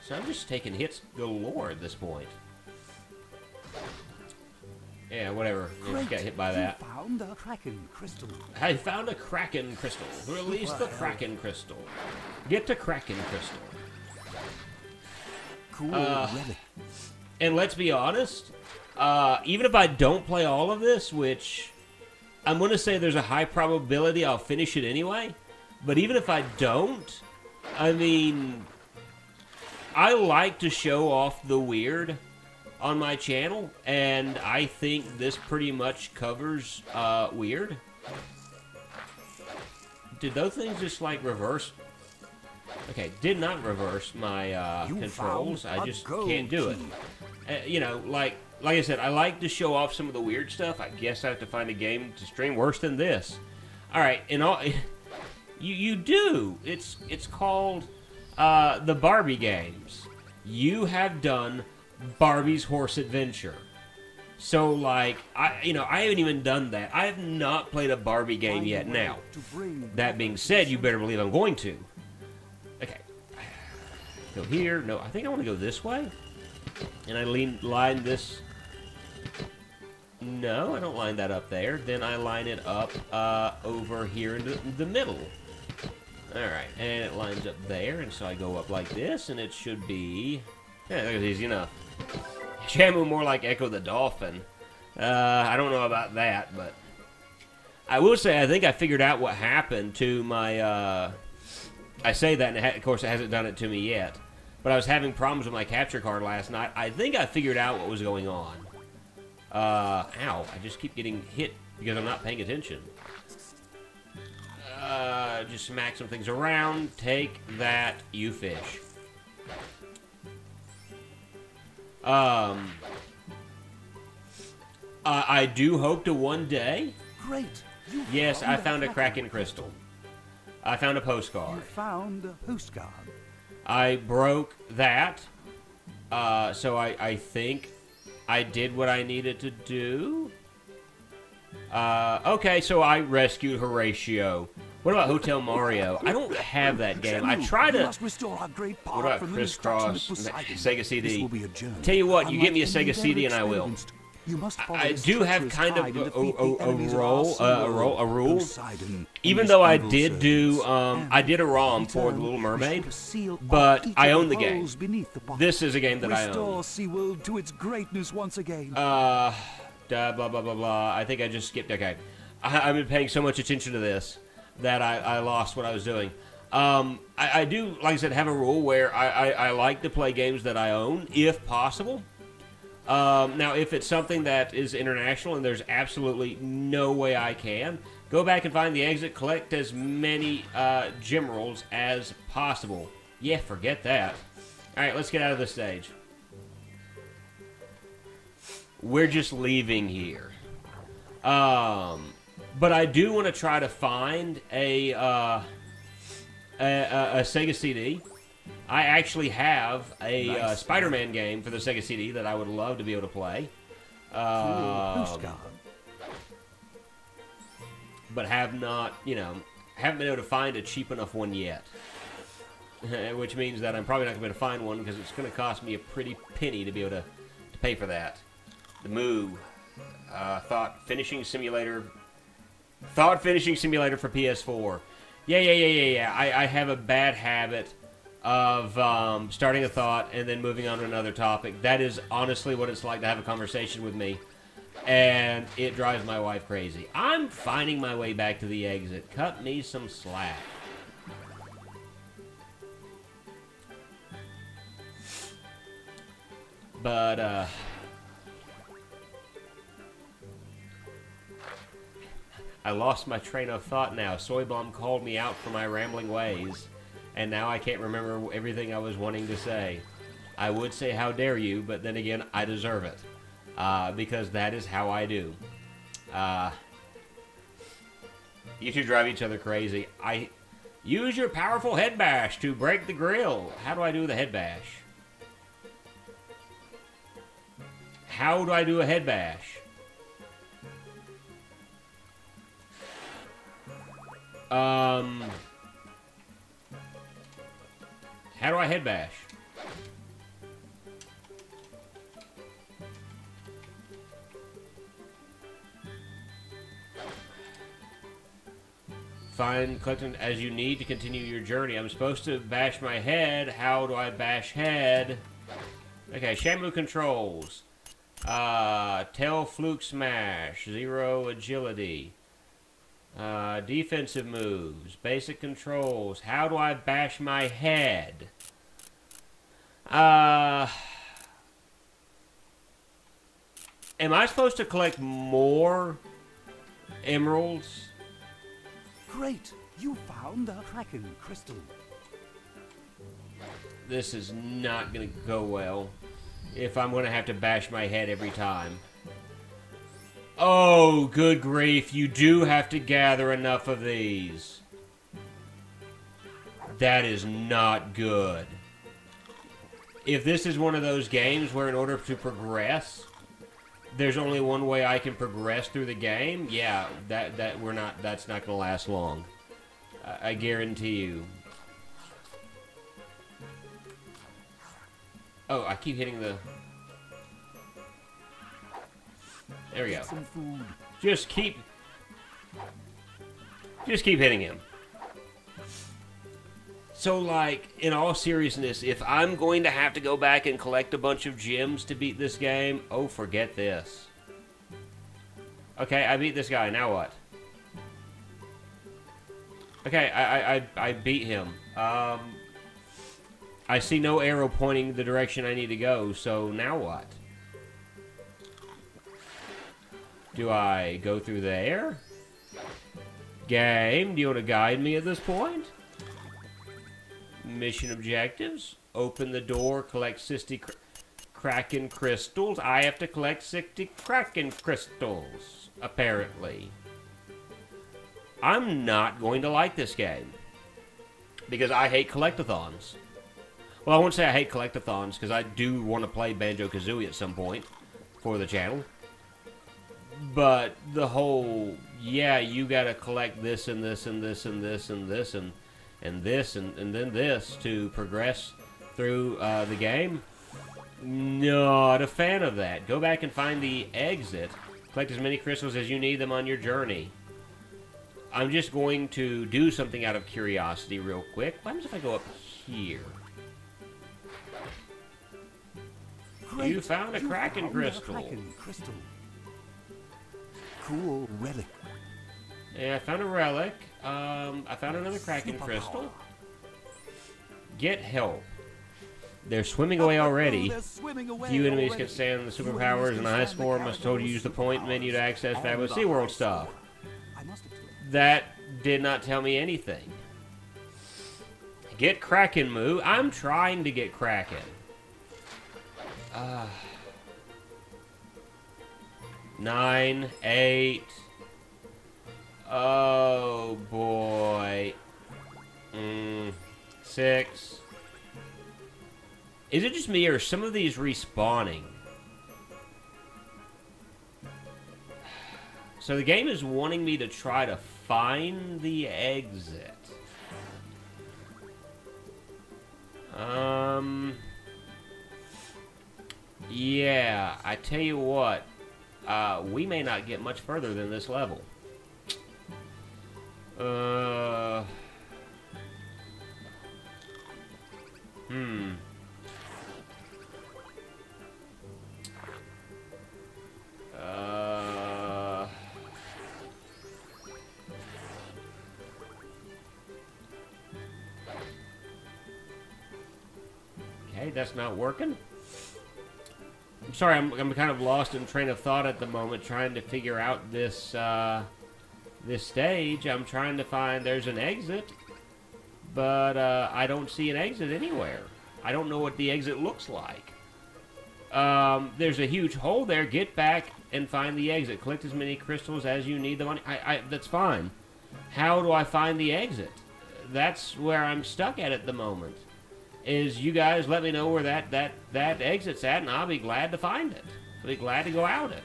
So I'm just taking hits galore at this point. Yeah, whatever. I just got hit by that. You found a Kraken crystal. I found a Kraken crystal. Release the Kraken crystal. Get to Kraken crystal. Cool relic. And let's be honest, even if I don't play all of this, which I'm going to say there's a high probability I'll finish it anyway, but even if I don't, I mean, I like to show off the weird on my channel, and I think this pretty much covers weird. Did those things just like reverse? Okay, did not reverse my controls. I just can't do it. You know, like I said, I like to show off some of the weird stuff. I guess I have to find a game to stream worse than this. All right, and all you do. It's called the Barbie games. You have done Barbie's Horse Adventure. So, like, I haven't even done that. I have not played a Barbie game yet now. That being said, you better believe I'm going to. Okay. Go here. No, I think I want to go this way. And I line this. No, I don't line that up there. Then I line it up over here in the middle. Alright, and it lines up there, and so I go up like this, and it should be... Yeah, that was easy enough. Shamu more like Echo the Dolphin. I don't know about that, but... I will say, I think I figured out what happened to my... I say that, and of course it hasn't done it to me yet. But I was having problems with my capture card last night. I think I figured out what was going on. Ow, I just keep getting hit because I'm not paying attention. Just smack some things around. Take that, you fish. I do hope to one day. Great. You Yes, I the found a Kraken crystal. crystal. I found a You postcard. found a postcard. I broke that. So I think I did what I needed to do. Okay, so I rescued Horatio. What about Hotel Mario? I don't have that game. I try You to... must restore our great park What about from the destruction of Crisscross Poseidon. Sega This CD? will be a journey. Tell you what, you get me a unlike any Sega CD you've and I ever will. experienced. You must follow I this do have treacherous kind of guide and defeat the a enemies of our rule. Poseidon and Even his though I evil did do, servants. I did a ROM And for in The Little turn, be sure Mermaid, to seal off but each I of own the game. holes beneath the park. This is a game that I Restore own. SeaWorld to its greatness once again. Blah, blah, blah, blah, blah. I think I just skipped. Okay. I've been paying so much attention to this that I lost what I was doing. I do, like I said, have a rule where I like to play games that I own, if possible. Now, if it's something that is international and there's absolutely no way I can, go back and find the exit, collect as many gem rolls as possible. Yeah, forget that. Alright, let's get out of this stage. We're just leaving here. But I do want to try to find a Sega CD. I actually have a Spider-Man game for the Sega CD that I would love to be able to play. Postcard. But have not, haven't been able to find a cheap enough one yet. Which means that I'm probably not going to be able to find one because it's going to cost me a pretty penny to be able to pay for that. themoo. Thought finishing simulator for PS4. Yeah. I have a bad habit of starting a thought and then moving on to another topic. That is honestly what it's like to have a conversation with me. And it drives my wife crazy. I'm finding my way back to the exit. Cut me some slack. But, I lost my train of thought now. Soy Bomb called me out for my rambling ways, and now I can't remember everything I was wanting to say. I would say how dare you, but then again, I deserve it. Because that is how I do. You two drive each other crazy. Use your powerful head bash to break the grill. How do I do the head bash? How do I do a head bash? How do I head bash? Find collecting as you need to continue your journey. I'm supposed to bash my head. How do I bash head? Okay, Shamu controls. Tail fluke smash. 0 agility. Defensive moves. Basic controls. How do I bash my head? Am I supposed to collect more emeralds? Great. You found a Kraken crystal. This is not going to go well if I'm going to have to bash my head every time. Oh, good grief. You do have to gather enough of these. That is not good. If this is one of those games where in order to progress, there's only one way I can progress through the game, yeah, that's not going to last long. I guarantee you. Oh, I keep hitting the... There we go. Some food. Just keep hitting him. So, like, in all seriousness, if I'm going to have to go back and collect a bunch of gems to beat this game, oh, forget this. Okay, I beat this guy. Now what? Okay, I beat him. I see no arrow pointing the direction I need to go, so now what? Do I go through there? Game, do you want to guide me at this point? Mission objectives. Open the door, collect 60 Kraken crystals. I have to collect 60 Kraken crystals, apparently. I'm not going to like this game. Because I hate collectathons. Well, I won't say I hate collectathons, because I do want to play Banjo-Kazooie at some point for the channel. But the whole, yeah, you gotta collect this and this and this and this and this and this and then this to progress through the game. Not a fan of that. Go back and find the exit. Collect as many crystals as you need them on your journey. I'm just going to do something out of curiosity real quick. What happens if I go up here? Great, You found a Kraken crystal. Kraken crystal. Cool relic. Yeah, I found a relic. I found another Kraken crystal. Get help. They're swimming away already. They're swimming away Few enemies already. can stand the superpowers, and a high score must told you use the point menu to access fabulous SeaWorld stuff. I must have told That did not tell me anything. Get Kraken Moo. I'm trying to get Kraken. 9, 8. Oh boy. 6. Is it just me, or are some of these respawning? So the game is wanting me to try to find the exit. Yeah, I tell you what, we may not get much further than this level. Okay, that's not working. I'm sorry, I'm kind of lost in train of thought at the moment, trying to figure out this this stage. I'm trying to find there's an exit, but I don't see an exit anywhere. I don't know what the exit looks like. There's a huge hole there. Get back and find the exit. Collect as many crystals as you need them on. That's fine. How do I find the exit? That's where I'm stuck at the moment. Is you guys let me know where that exit's at, and I'll be glad to find it. I'll be glad to go out it.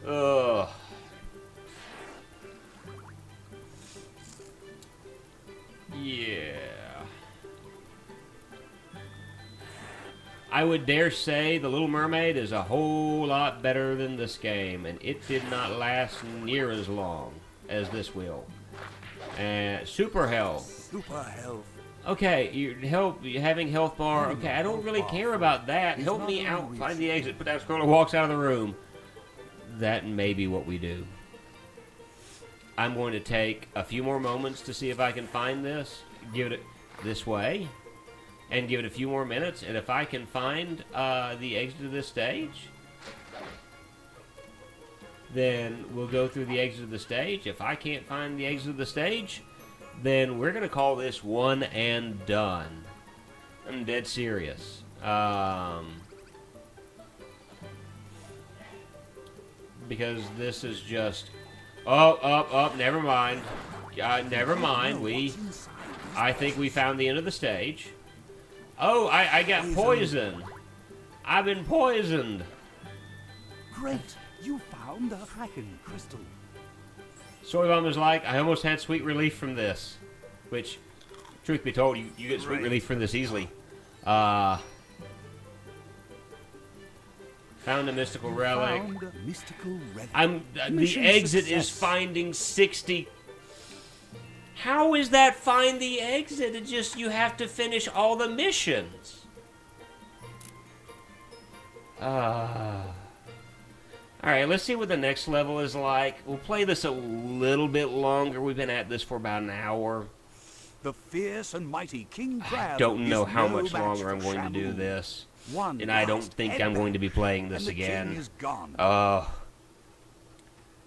Ugh. Yeah. I would dare say The Little Mermaid is a whole lot better than this game, and it did not last near as long as this will. And super health. Super health. Okay, you're having health bar. Okay, I don't really care about that. Help me out, find the exit. Put that scroller, walks out of the room. That may be what we do. I'm going to take a few more moments to see if I can find this. Give it this way. And give it a few more minutes. And if I can find the exit of this stage, then we'll go through the exit of the stage. If I can't find the exit of the stage, then we're going to call this one and done. I'm dead serious. Because this is just... Oh, never mind. Never mind. I think we found the end of the stage. Oh, I got poisoned. I've been poisoned. Great, you found a Kraken crystal. Soybomb is like, I almost had sweet relief from this. Which, truth be told, you get sweet relief from this easily. Found a mystical relic. Found a mystical relic. The Mission exit success. is finding 60. How is that find the exit? It's just you have to finish all the missions. Alright, let's see what the next level is like. We'll play this a little bit longer. We've been at this for about an hour. The fierce and mighty King Crab. I don't know is how no much match longer for I'm going to do Shamu. this. One And I don't last think head I'm going to be back, playing this and the again. king is gone.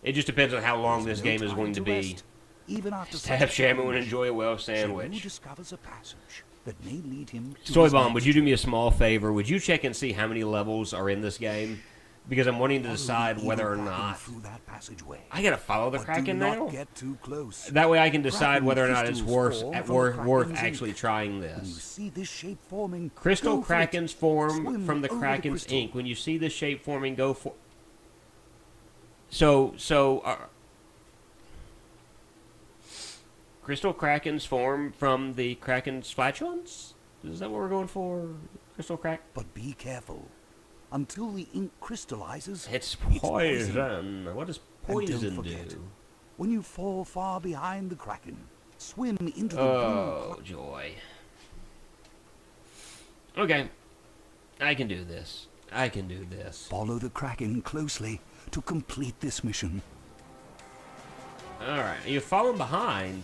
It just depends on how long this There's no game is time going to be. rest, even after Just have Shamu and enjoy a well Shamu sandwich. discovers a passage. that may lead him to Soy his Bomb, next would you do me a small favor? Would you check and see how many levels are in this game? Because I'm wanting to Follow decide the whether or evil Kraken not through that passageway. I gotta follow the But Kraken do now. not get too close. That way I can decide Kraken whether or not it's crystals form from the worth Kraken's actually ink. trying When you this. see this shape forming, Crystal go for it. Krakens form Swim from the over Kraken's crystal. ink. When you see the shape forming, go for. Crystal Krakens form from the Kraken's flatulence? Is that what we're going for? Crystal Krak? But be careful. Until the ink crystallizes, It's it's poison. What does And don't poison forget, do? when you fall far behind the Kraken, swim into the Oh, blue. joy. Okay. I can do this. I can do this. Follow the Kraken closely to complete this mission. Alright. You're falling behind.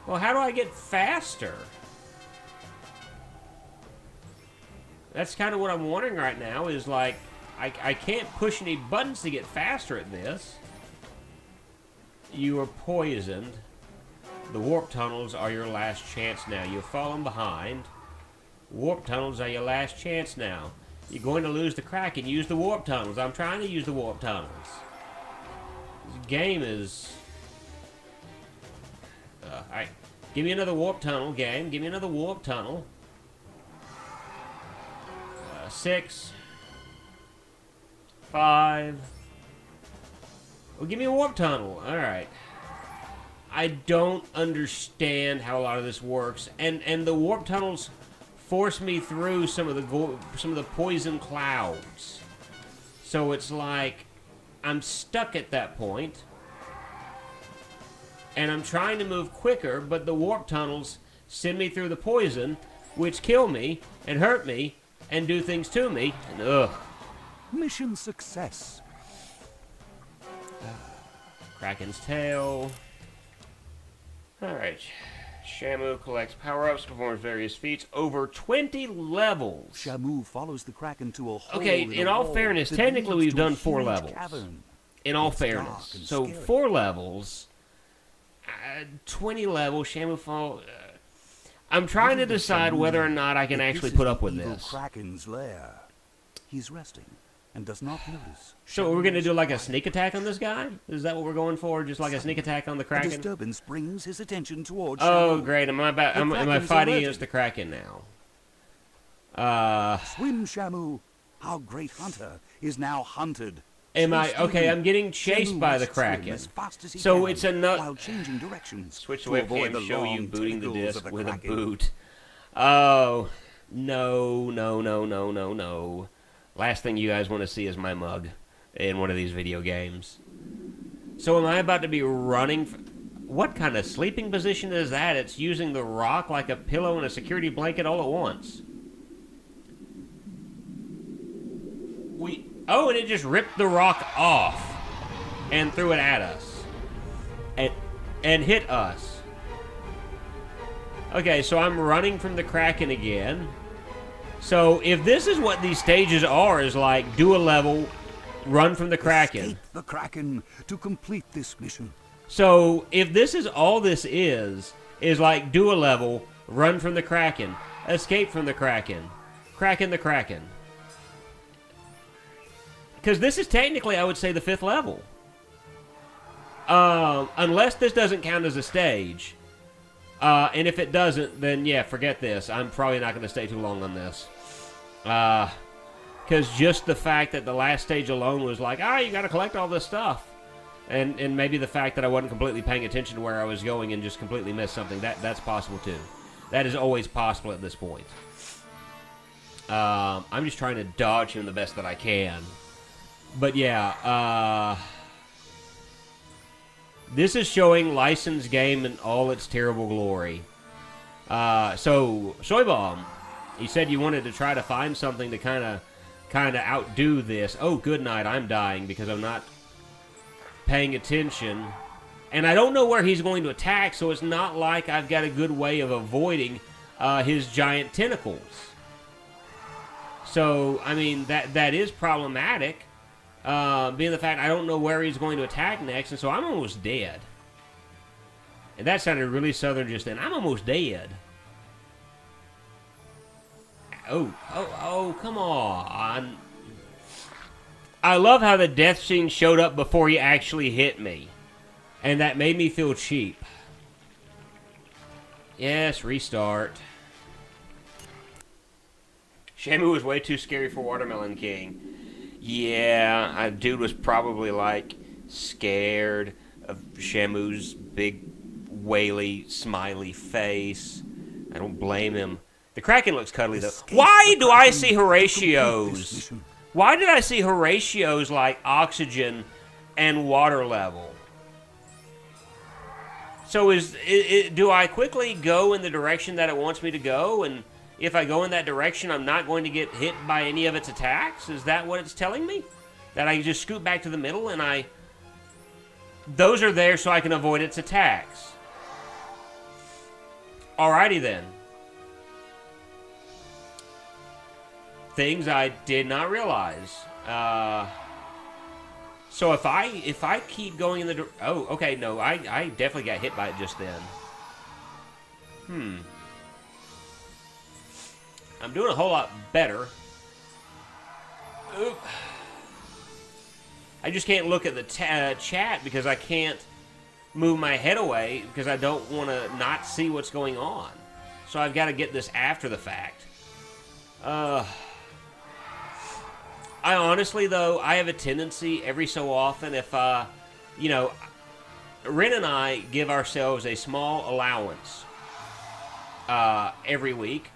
Well, how do I get faster? That's kind of what I'm wondering right now is like, I can't push any buttons to get faster at this. You are poisoned. The warp tunnels are your last chance now. You've fallen behind. Warp tunnels are your last chance now. You're going to lose the Kraken. Use the warp tunnels. I'm trying to use the warp tunnels. This game is... Alright. Give me another warp tunnel, game. Give me another warp tunnel. 6. 5. Well, give me a warp tunnel. Alright. I don't understand how a lot of this works. And the warp tunnels force me through some of the poison clouds. So it's like I'm stuck at that point. And I'm trying to move quicker, but the warp tunnels send me through the poison, which kill me and hurt me and do things to me. And ugh. Mission success. Kraken's tail. Alright. Shamu collects power-ups, performs various feats over 20 levels. Shamu follows the Kraken to a hole Okay, in in a all wall fairness, that technically leads we've to a done 4 huge levels. cavern. In all It's dark fairness. and So scary. 4 levels. 20 levels, Shamu fall... I'm trying to Little decide Shamu whether or not I can that actually this put is up the with evil this. Kraken's lair. He's resting and does not notice. So we're going to Shamu's do like a quiet. sneak attack on this guy? Is that what we're going for? Just like a sneak attack on the A Kraken? disturbance brings his attention towards Oh, Shamu. great. Am I Kraken is fighting alerted. against the Kraken now? Swim, Shamu. Our great hunter is now hunted. Am I... Stay Okay, steady. I'm getting chased Shamu by the must swim Kraken. as fast as he So can it's another... while changing directions Switch the to avoid webcam the to show you long booting the tentacles disc of the with a Kraken. boot. Oh, no, no, no, no, no, no. Last thing you guys want to see is my mug in one of these video games. So am I about to be running... What kind of sleeping position is that? It's using the rock like a pillow and a security blanket all at once. Oh, and it just ripped the rock off and threw it at us. And hit us. Okay, so I'm running from the Kraken again. So if this is what these stages are, is like do a level, run from the Kraken. Escape the Kraken to complete this mission. So if this is all this is like do a level, run from the Kraken, escape from the Kraken, Kraken the Kraken. Because this is technically, I would say, the 5th level. Unless this doesn't count as a stage. And if it doesn't, then yeah, forget this. I'm probably not going to stay too long on this. Because just the fact that the last stage alone was like, you got to collect all this stuff. And maybe the fact that I wasn't completely paying attention to where I was going and just completely missed something, that's possible too. That is always possible at this point. I'm just trying to dodge him the best that I can. But yeah, this is showing licensed game in all its terrible glory. So, Soy Bomb, you said you wanted to try to find something to kind of outdo this. Oh, good night, I'm dying because I'm not paying attention. And I don't know where he's going to attack, so it's not like I've got a good way of avoiding his giant tentacles. So, I mean, that is problematic. Being the fact I don't know where he's going to attack next, and so I'm almost dead. And that sounded really southern just then. I'm almost dead. Oh, come on. I love how the death scene showed up before he actually hit me. And that made me feel cheap. Yes, restart. Shamu was way too scary for Watermelon King. Yeah, dude was probably like scared of Shamu's big, whaley, smiley face. I don't blame him. The Kraken looks cuddly though. Why do I see Horatio's? Why did I see Horatio's like oxygen and water level? So do I quickly go in the direction that it wants me to go, and if I go in that direction, I'm not going to get hit by any of its attacks? Is that what it's telling me? That I just scoot back to the middle and those are there so I can avoid its attacks. Alrighty then. Things I did not realize. So if I keep going in the... Oh, okay, no, I definitely got hit by it just then. I'm doing a whole lot better. Oop. I just can't look at the chat because I can't move my head away because I don't want to not see what's going on. So I've got to get this after the fact. I honestly, though, I have a tendency every so often if, you know, Ren and I give ourselves a small allowance every week.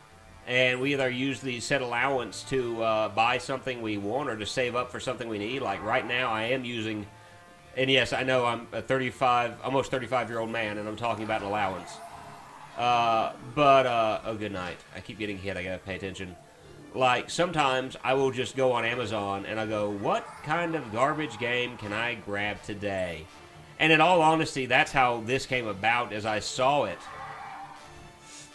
And we either use the said allowance to buy something we want or to save up for something we need. Like right now, I am using, and yes, I know I'm a 35, almost 35-year-old man, and I'm talking about an allowance. Oh, good night. I keep getting hit. I gotta pay attention. Like, sometimes I will just go on Amazon and I go, what kind of garbage game can I grab today? And in all honesty, that's how this came about as I saw it.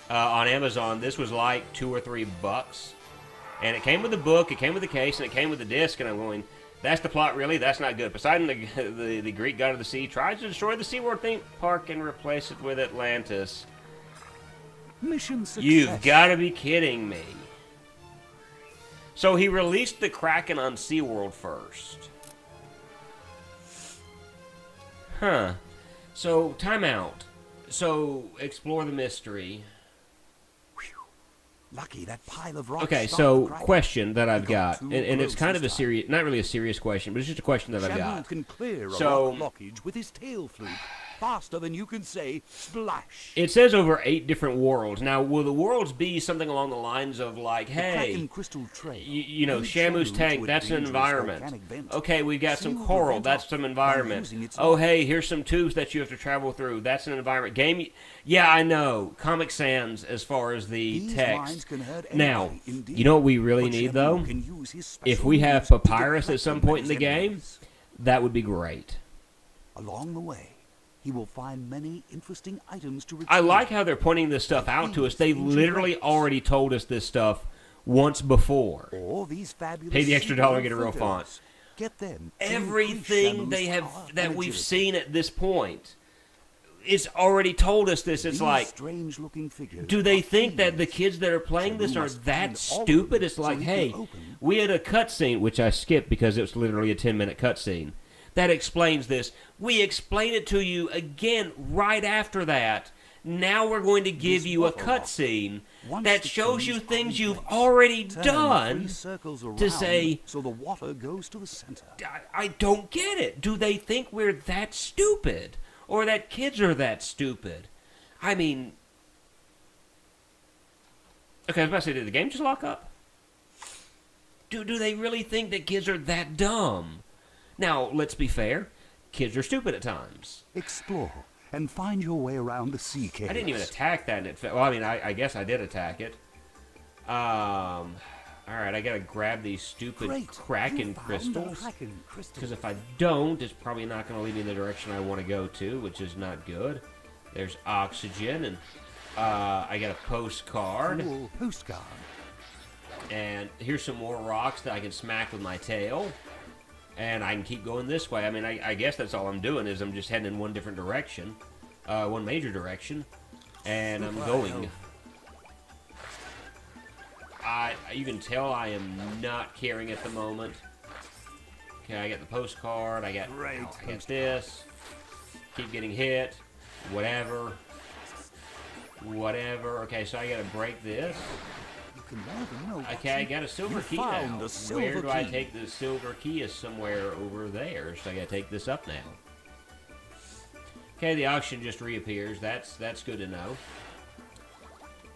On Amazon, this was like $2 or $3, and it came with the book, it came with the case, and it came with the disc. And I'm going, that's the plot, really? That's not good. Poseidon, the Greek god of the sea, tries to destroy the SeaWorld theme park and replace it with Atlantis. Mission success. You've got to be kidding me. So he released the Kraken on SeaWorld first. Huh. So timeout. So explore the mystery. Lucky that pile of rocks. Okay, so question that I've got, and it's kind of a serious, not really a serious question, but it's just a question that I've got. Shamu can clear a So, rock blockage with his tail fluke faster than you can say splash. It says over 8 different worlds. Now, will the worlds be something along the lines of like, hey, you know, Shamu's tank, that's an environment. Okay, we've got some coral, that's some environment. Oh, hey, here's some tubes that you have to travel through, that's an environment. Game, yeah, I know, Comic Sans as far as the text. Now, you know what we really need though? If we have Papyrus at some point in the game, that would be great. Along the way, he will find many interesting items to retrieve. I like how they're pointing this stuff out to us. They literally already told us this stuff once before. Or these fabulous pay the extra $1 and get a real font. Get them. Everything they have that we've seen at this point, it's already told us this. It's like, strange-looking figures. Do they think that the kids that are playing this are that stupid? It's like, hey, we had a cutscene, which I skipped because it was literally a 10-minute cutscene. That explains this. We explain it to you again right after that. Now we're going to give you a cutscene that shows you things you've already done to say, so the water goes to the center. I don't get it. Do they think we're that stupid? Or that kids are that stupid? I mean... Okay, I was about to say, did the game just lock up? Do they really think that kids are that dumb? Now, let's be fair. Kids are stupid at times. Explore and find your way around the sea caves. I didn't even attack that. And well, I mean, I guess I did attack it. All right, I gotta grab these stupid Kraken crystals. Because if I don't, it's probably not gonna lead me in the direction I want to go to, which is not good. There's oxygen, and I got a postcard. Cool postcard. And here's some more rocks that I can smack with my tail. And I can keep going this way. I mean, I guess that's all I'm doing is I'm just heading in one different direction. one major direction, and I'm going. You can tell I am not caring at the moment. Okay, I got the postcard. I got this. Keep getting hit. Whatever. Okay, so I gotta break this. Okay, I got a silver key now. Where do I take the silver key? Is somewhere over there, so I gotta take this up now. Okay, the auction just reappears. That's good to know.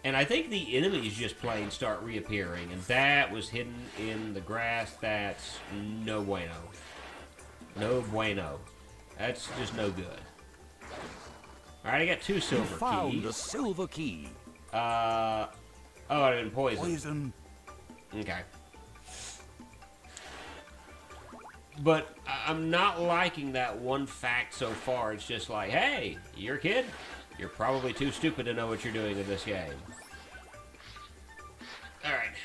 And I think the enemies just plain start reappearing, and that was hidden in the grass. That's no bueno. No bueno. That's just no good. All right, I got 2 silver keys. Found a silver key. Oh, I didn't poison. Okay. But I'm not liking that one fact so far. It's just like, hey, you're a kid. You're probably too stupid to know what you're doing in this game. All right.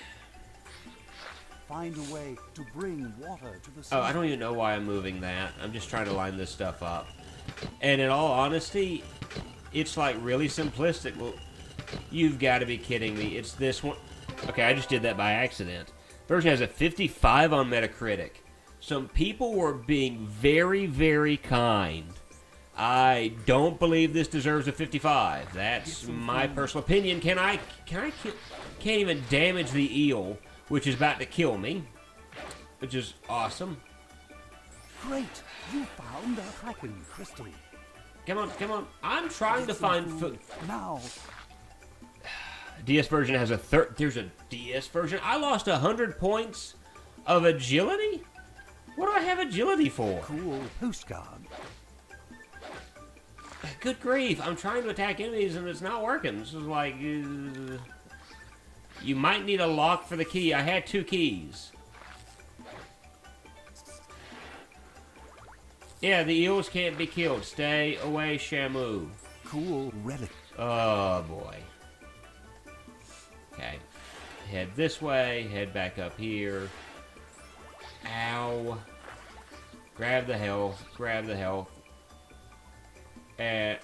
Find a way to bring water to the sea. Oh, I don't even know why I'm moving that. I'm just trying to line this stuff up. And in all honesty, it's like really simplistic. Well, you've got to be kidding me. It's this one. Okay, I just did that by accident. Version has a 55 on Metacritic. Some people were being very, very kind. I don't believe this deserves a 55. That's my personal opinion. Can't even damage the eel, which is about to kill me, which is awesome. Great, you found a Kraken crystal. Come on. I'm trying to find food. Now. DS version has there's a DS version. I lost 100 points of agility? What do I have agility for? Cool postcard. Good grief, I'm trying to attack enemies and it's not working. This is like, you might need a lock for the key. I had 2 keys. Yeah, the eels can't be killed. Stay away, Shamu. Cool relic. Oh, boy. Okay. Head this way, head back up here. Ow. Grab the health,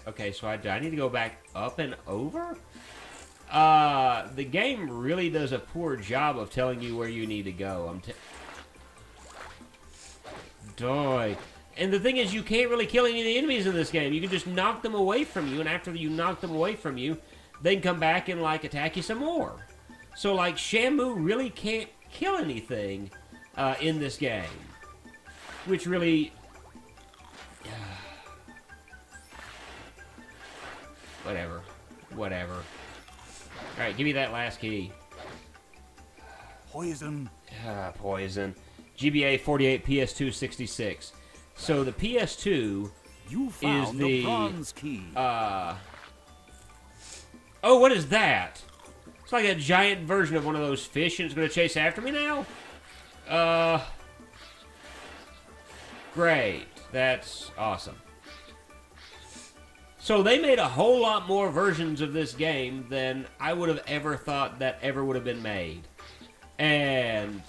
okay, so I need to go back up and over? The game really does a poor job of telling you where you need to go. Die. And the thing is, you can't really kill any of the enemies in this game. You can just knock them away from you, and after you knock them away from you, they can come back and, like, attack you some more. So, like, Shamu really can't kill anything in this game. Which really... Whatever. Alright, give me that last key. Poison. Poison. GBA 48, PS2 66. So the PS2 You found is the bronze key. Oh, what is that? It's like a giant version of one of those fish, and it's going to chase after me now? Great. That's awesome. So they made a whole lot more versions of this game than I would have ever thought that ever would have been made. And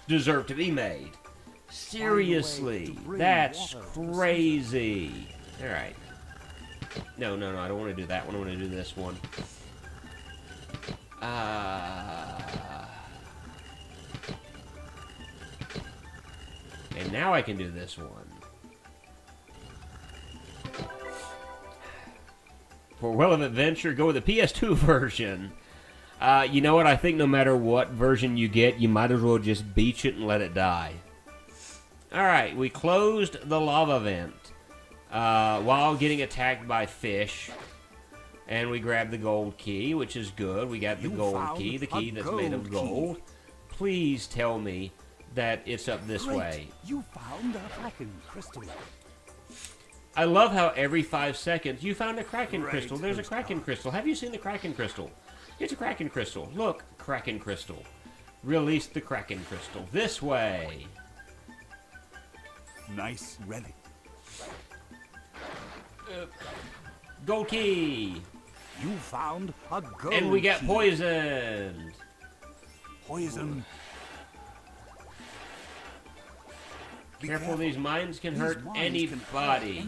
deserve to be made. Seriously. That's crazy. Alright. No, I don't want to do that one. I want to do this one. And now I can do this one. For Well of Adventure, go with the PS2 version. You know what? I think no matter what version you get, you might as well just beach it and let it die. Alright, we closed the lava vent while getting attacked by fish. And we grabbed the gold key, which is good. We got the gold key, the key that's made of gold. Please tell me that it's up this way. You found a Kraken crystal. I love how every 5 seconds you found a Kraken crystal. There's a Kraken crystal. Have you seen the Kraken crystal? It's a Kraken crystal. Look, Kraken crystal. Release the Kraken crystal. This way. Nice relic. Gold key. You found a gold And we got key. poisoned. Poison. Careful, these mines can hurt anybody.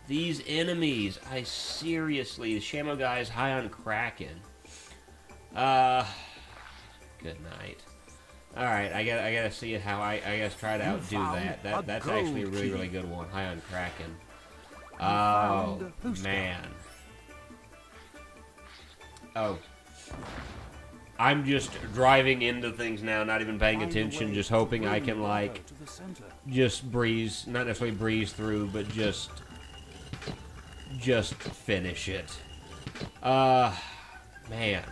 These enemies, I seriously, the Shamu guy is high on Kraken. Good night. Alright, I gotta see how I gotta try to outdo that. That's actually a really, really good one. High on Kraken. Oh, man. Oh. I'm just driving into things now, not even paying attention, just hoping I can, like, just breeze, not necessarily breeze through, but just finish it. Man.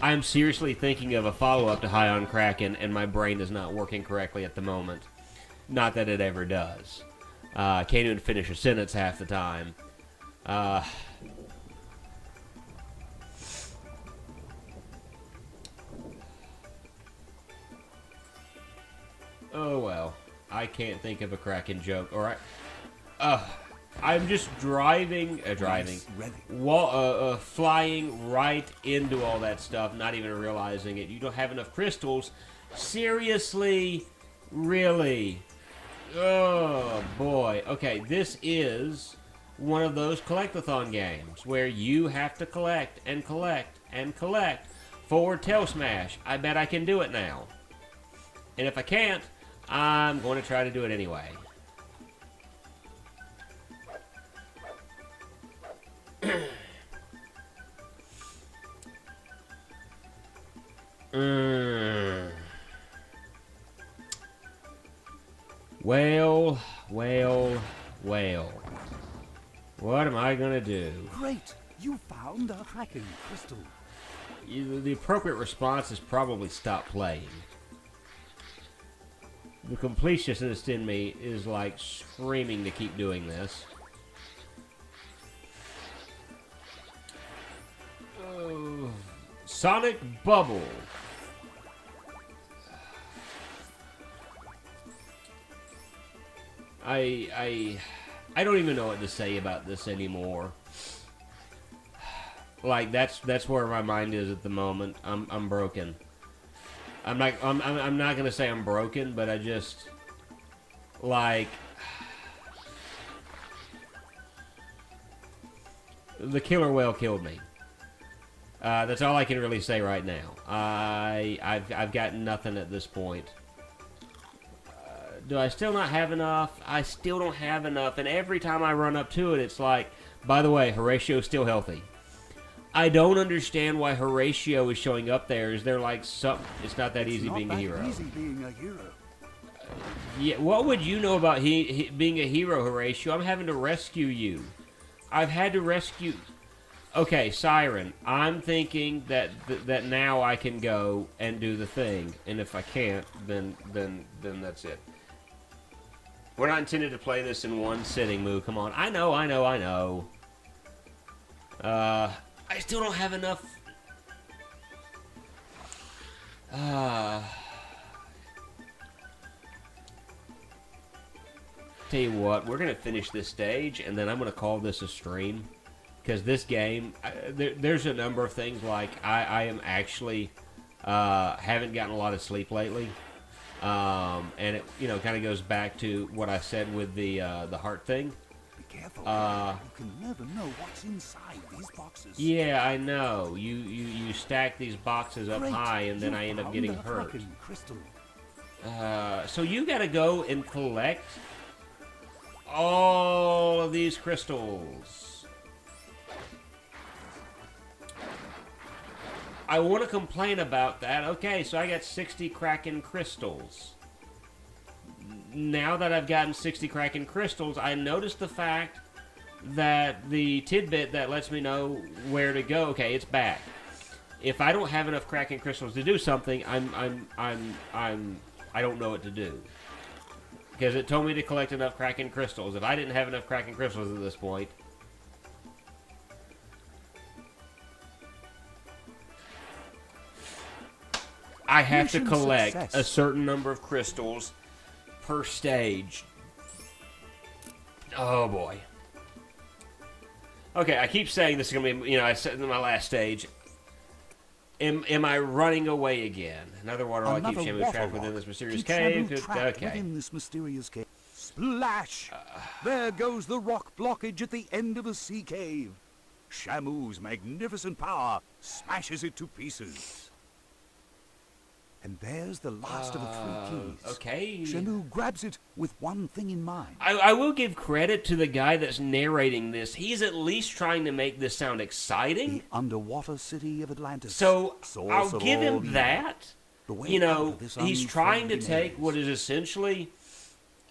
I'm seriously thinking of a follow-up to High on Kraken, and my brain is not working correctly at the moment. Not that it ever does. I can't even finish a sentence half the time. Oh, well. I can't think of a Kraken joke. Alright. I'm just flying right into all that stuff, not even realizing it. You don't have enough crystals. Seriously? Really? Oh, boy. Okay, this is one of those collectathon games where you have to collect and collect and collect for Tail Smash. I bet I can do it now. And if I can't, I'm going to try to do it anyway. Well. What am I gonna do? Great! You found a Kraken crystal. The appropriate response is probably stop playing. The completionist in me is like screaming to keep doing this. Oh, Sonic Bubble. I don't even know what to say about this anymore. Like that's where my mind is at the moment. I'm broken. I'm not gonna say I'm broken, but I just like the killer whale killed me. That's all I can really say right now. I've got nothing at this point. Do I still not have enough? I still don't have enough, and every time I run up to it, it's like, by the way, Horatio's still healthy. I don't understand why Horatio is showing up there. Is there like something? It's not that easy being a hero. It's not that easy being a hero. Yeah, what would you know about being a hero, Horatio? I'm having to rescue you. I've had to rescue... Okay, Siren, I'm thinking that now I can go and do the thing, and if I can't, then that's it. We're not intended to play this in one sitting, Moo. Come on. I know. I still don't have enough... Tell you what, we're going to finish this stage, and then I'm going to call this a stream. Because this game, there's a number of things, like, I am actually, haven't gotten a lot of sleep lately. And it, kind of goes back to what I said with the heart thing. Be careful. You can never know what's inside these boxes. Yeah, I know. You stack these boxes up high, and then I end up getting hurt. So you got to go and collect all of these crystals. I want to complain about that. Okay, so I got 60 Kraken crystals. Now that I've gotten 60 Kraken crystals, I noticed the fact that the tidbit that lets me know where to go, okay, it's back. If I don't have enough Kraken crystals to do something, I don't know what to do. Because it told me to collect enough Kraken crystals. If I didn't have enough Kraken crystals at this point, I have to collect a certain number of crystals per stage. Oh boy. Okay, I keep saying this is going to be, I said in my last stage. Am I running away again? Another water log keeps Shamu trapped within this mysterious cave. Okay. Within this mysterious cave. Splash! There goes the rock blockage at the end of the sea cave. Shamu's magnificent power smashes it to pieces. And there's the last of the 3 keys. Okay. Shamu grabs it with one thing in mind. I will give credit to the guy that's narrating this. He's at least trying to make this sound exciting. The underwater city of Atlantis. So source I'll of give all him evil. that. The way You out know, of this he's trying to unfriendly take maze. what is essentially...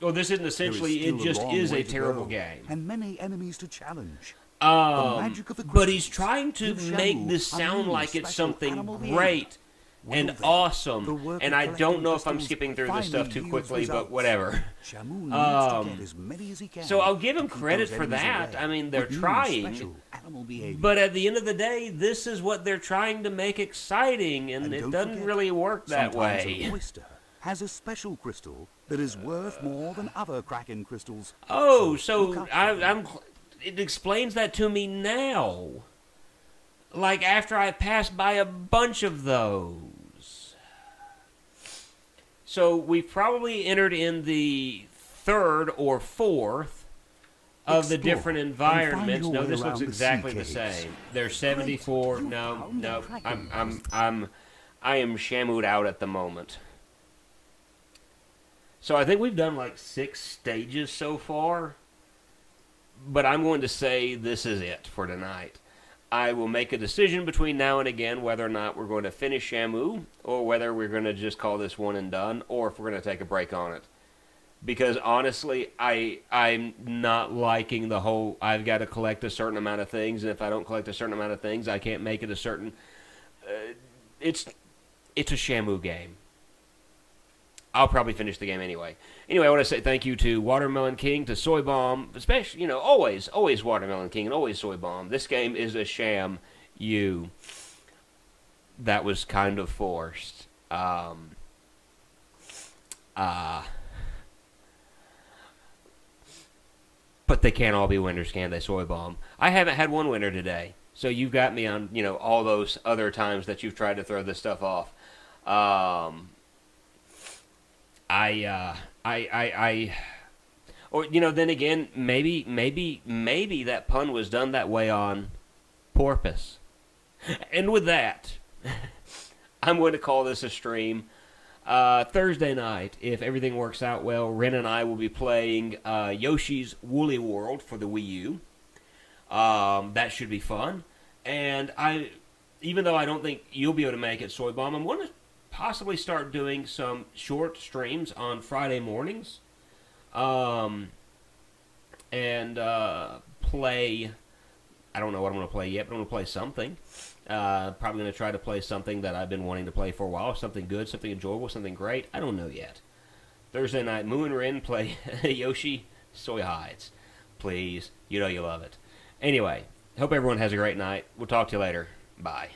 Well, this isn't There is essentially, still it just long is way a to terrible go, game. and many enemies to challenge. magic of the But he's crystals trying to give make Shamu this a sound new like it's special something animal great behavior. Well and then, the awesome. work And of I don't collecting know if I'm crystals skipping through this finally stuff too yields quickly, but results. whatever. Shamu needs to get as many as he can So I'll give him to keep credit those for enemies that. away I mean, they're with new trying. special animal behavior. But at the end of the day, this is what they're trying to make exciting, and And it don't doesn't forget, really work that sometimes way. an oyster has a special crystal that is worth more than other Kraken crystals. Oh, look so out for them. it explains that to me now. Like after I passed by a bunch of those. So we've probably entered in the 3rd or 4th of the Explore different and find environments. your No, way this looks around the exactly sea the caves. same. There's 74. You No, found no. the Kraken I am shamued out at the moment. So I think we've done like 6 stages so far. But I'm going to say this is it for tonight. I will make a decision between now and again whether or not we're going to finish Shamu, or whether we're going to just call this one and done, or if we're going to take a break on it. Because honestly, I'm not liking the whole, I've got to collect a certain amount of things, and if I don't collect a certain amount of things, I can't make it a certain... It's a Shamu game. I'll probably finish the game anyway. Anyway, I want to say thank you to Watermelon King, to Soy Bomb, especially, always Watermelon King and always Soy Bomb. This game is a sham. That was kind of forced. But they can't all be winners, can they, Soy Bomb? I haven't had one winner today. So you've got me on, all those other times that you've tried to throw this stuff off. Then again, maybe that pun was done that way on porpoise. And with that, I'm going to call this a stream. Thursday night, if everything works out well, Ren and I will be playing Yoshi's Woolly World for the Wii U. That should be fun. And even though I don't think you'll be able to make it, Soy Bomb, I'm going to possibly start doing some short streams on Friday mornings. And play... I don't know what I'm going to play yet, but I'm going to play something. Probably going to try to play something that I've been wanting to play for a while. Something good, something enjoyable, something great. I don't know yet. Thursday night, Moo and Ren play Yoshi Soy Hides. Please. You know you love it. Anyway, hope everyone has a great night. We'll talk to you later. Bye.